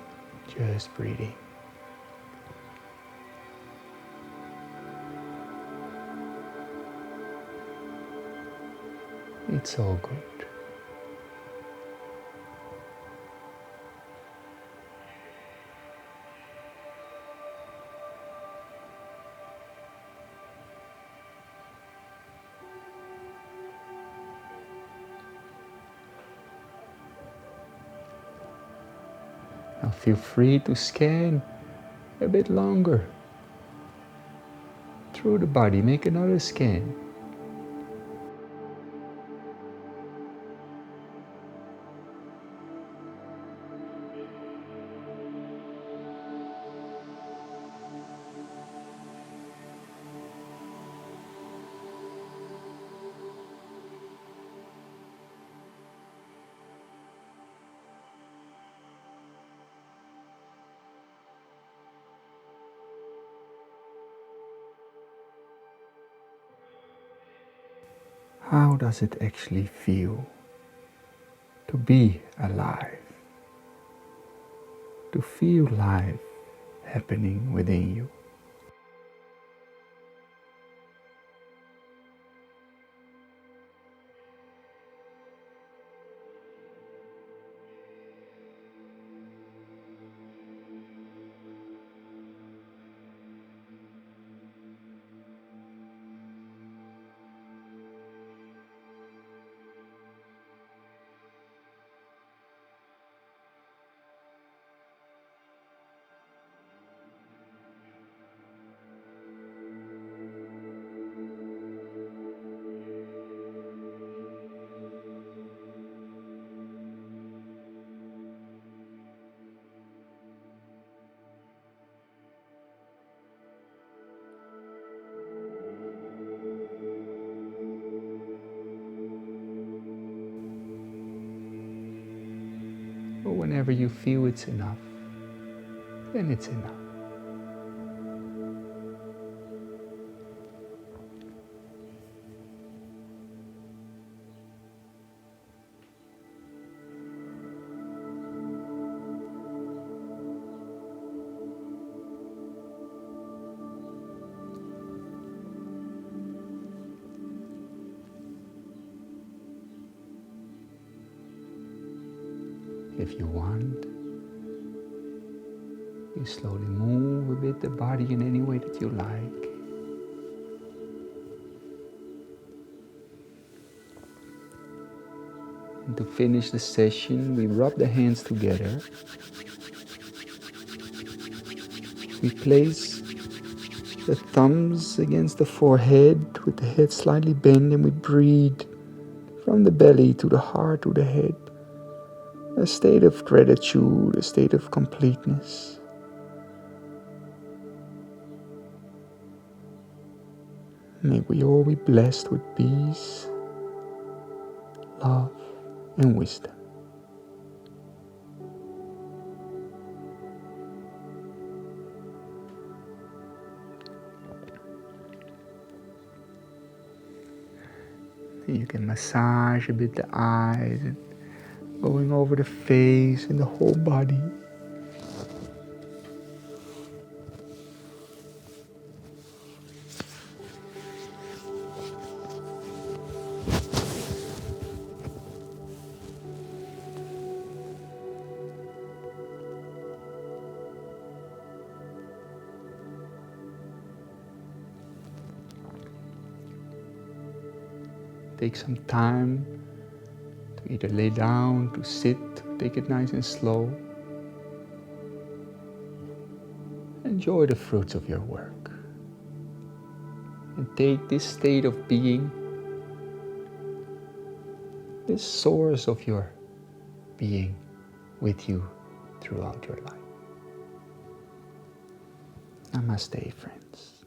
just breathing. It's all good. Now feel free to scan a bit longer through the body. Make another scan. How does it actually feel to be alive? To feel life happening within you? But whenever you feel it's enough, then it's enough. If you want, you slowly move a bit the body in any way that you like. And to finish the session, we rub the hands together. We place the thumbs against the forehead with the head slightly bent, and we breathe from the belly to the heart to the head. A state of gratitude, a state of completeness. May we all be blessed with peace, love, and wisdom. You can massage a bit the eyes and going over the face and the whole body. Take some time to either lay down, to sit, take it nice and slow. Enjoy the fruits of your work. And take this state of being, this source of your being, with you throughout your life. Namaste, friends.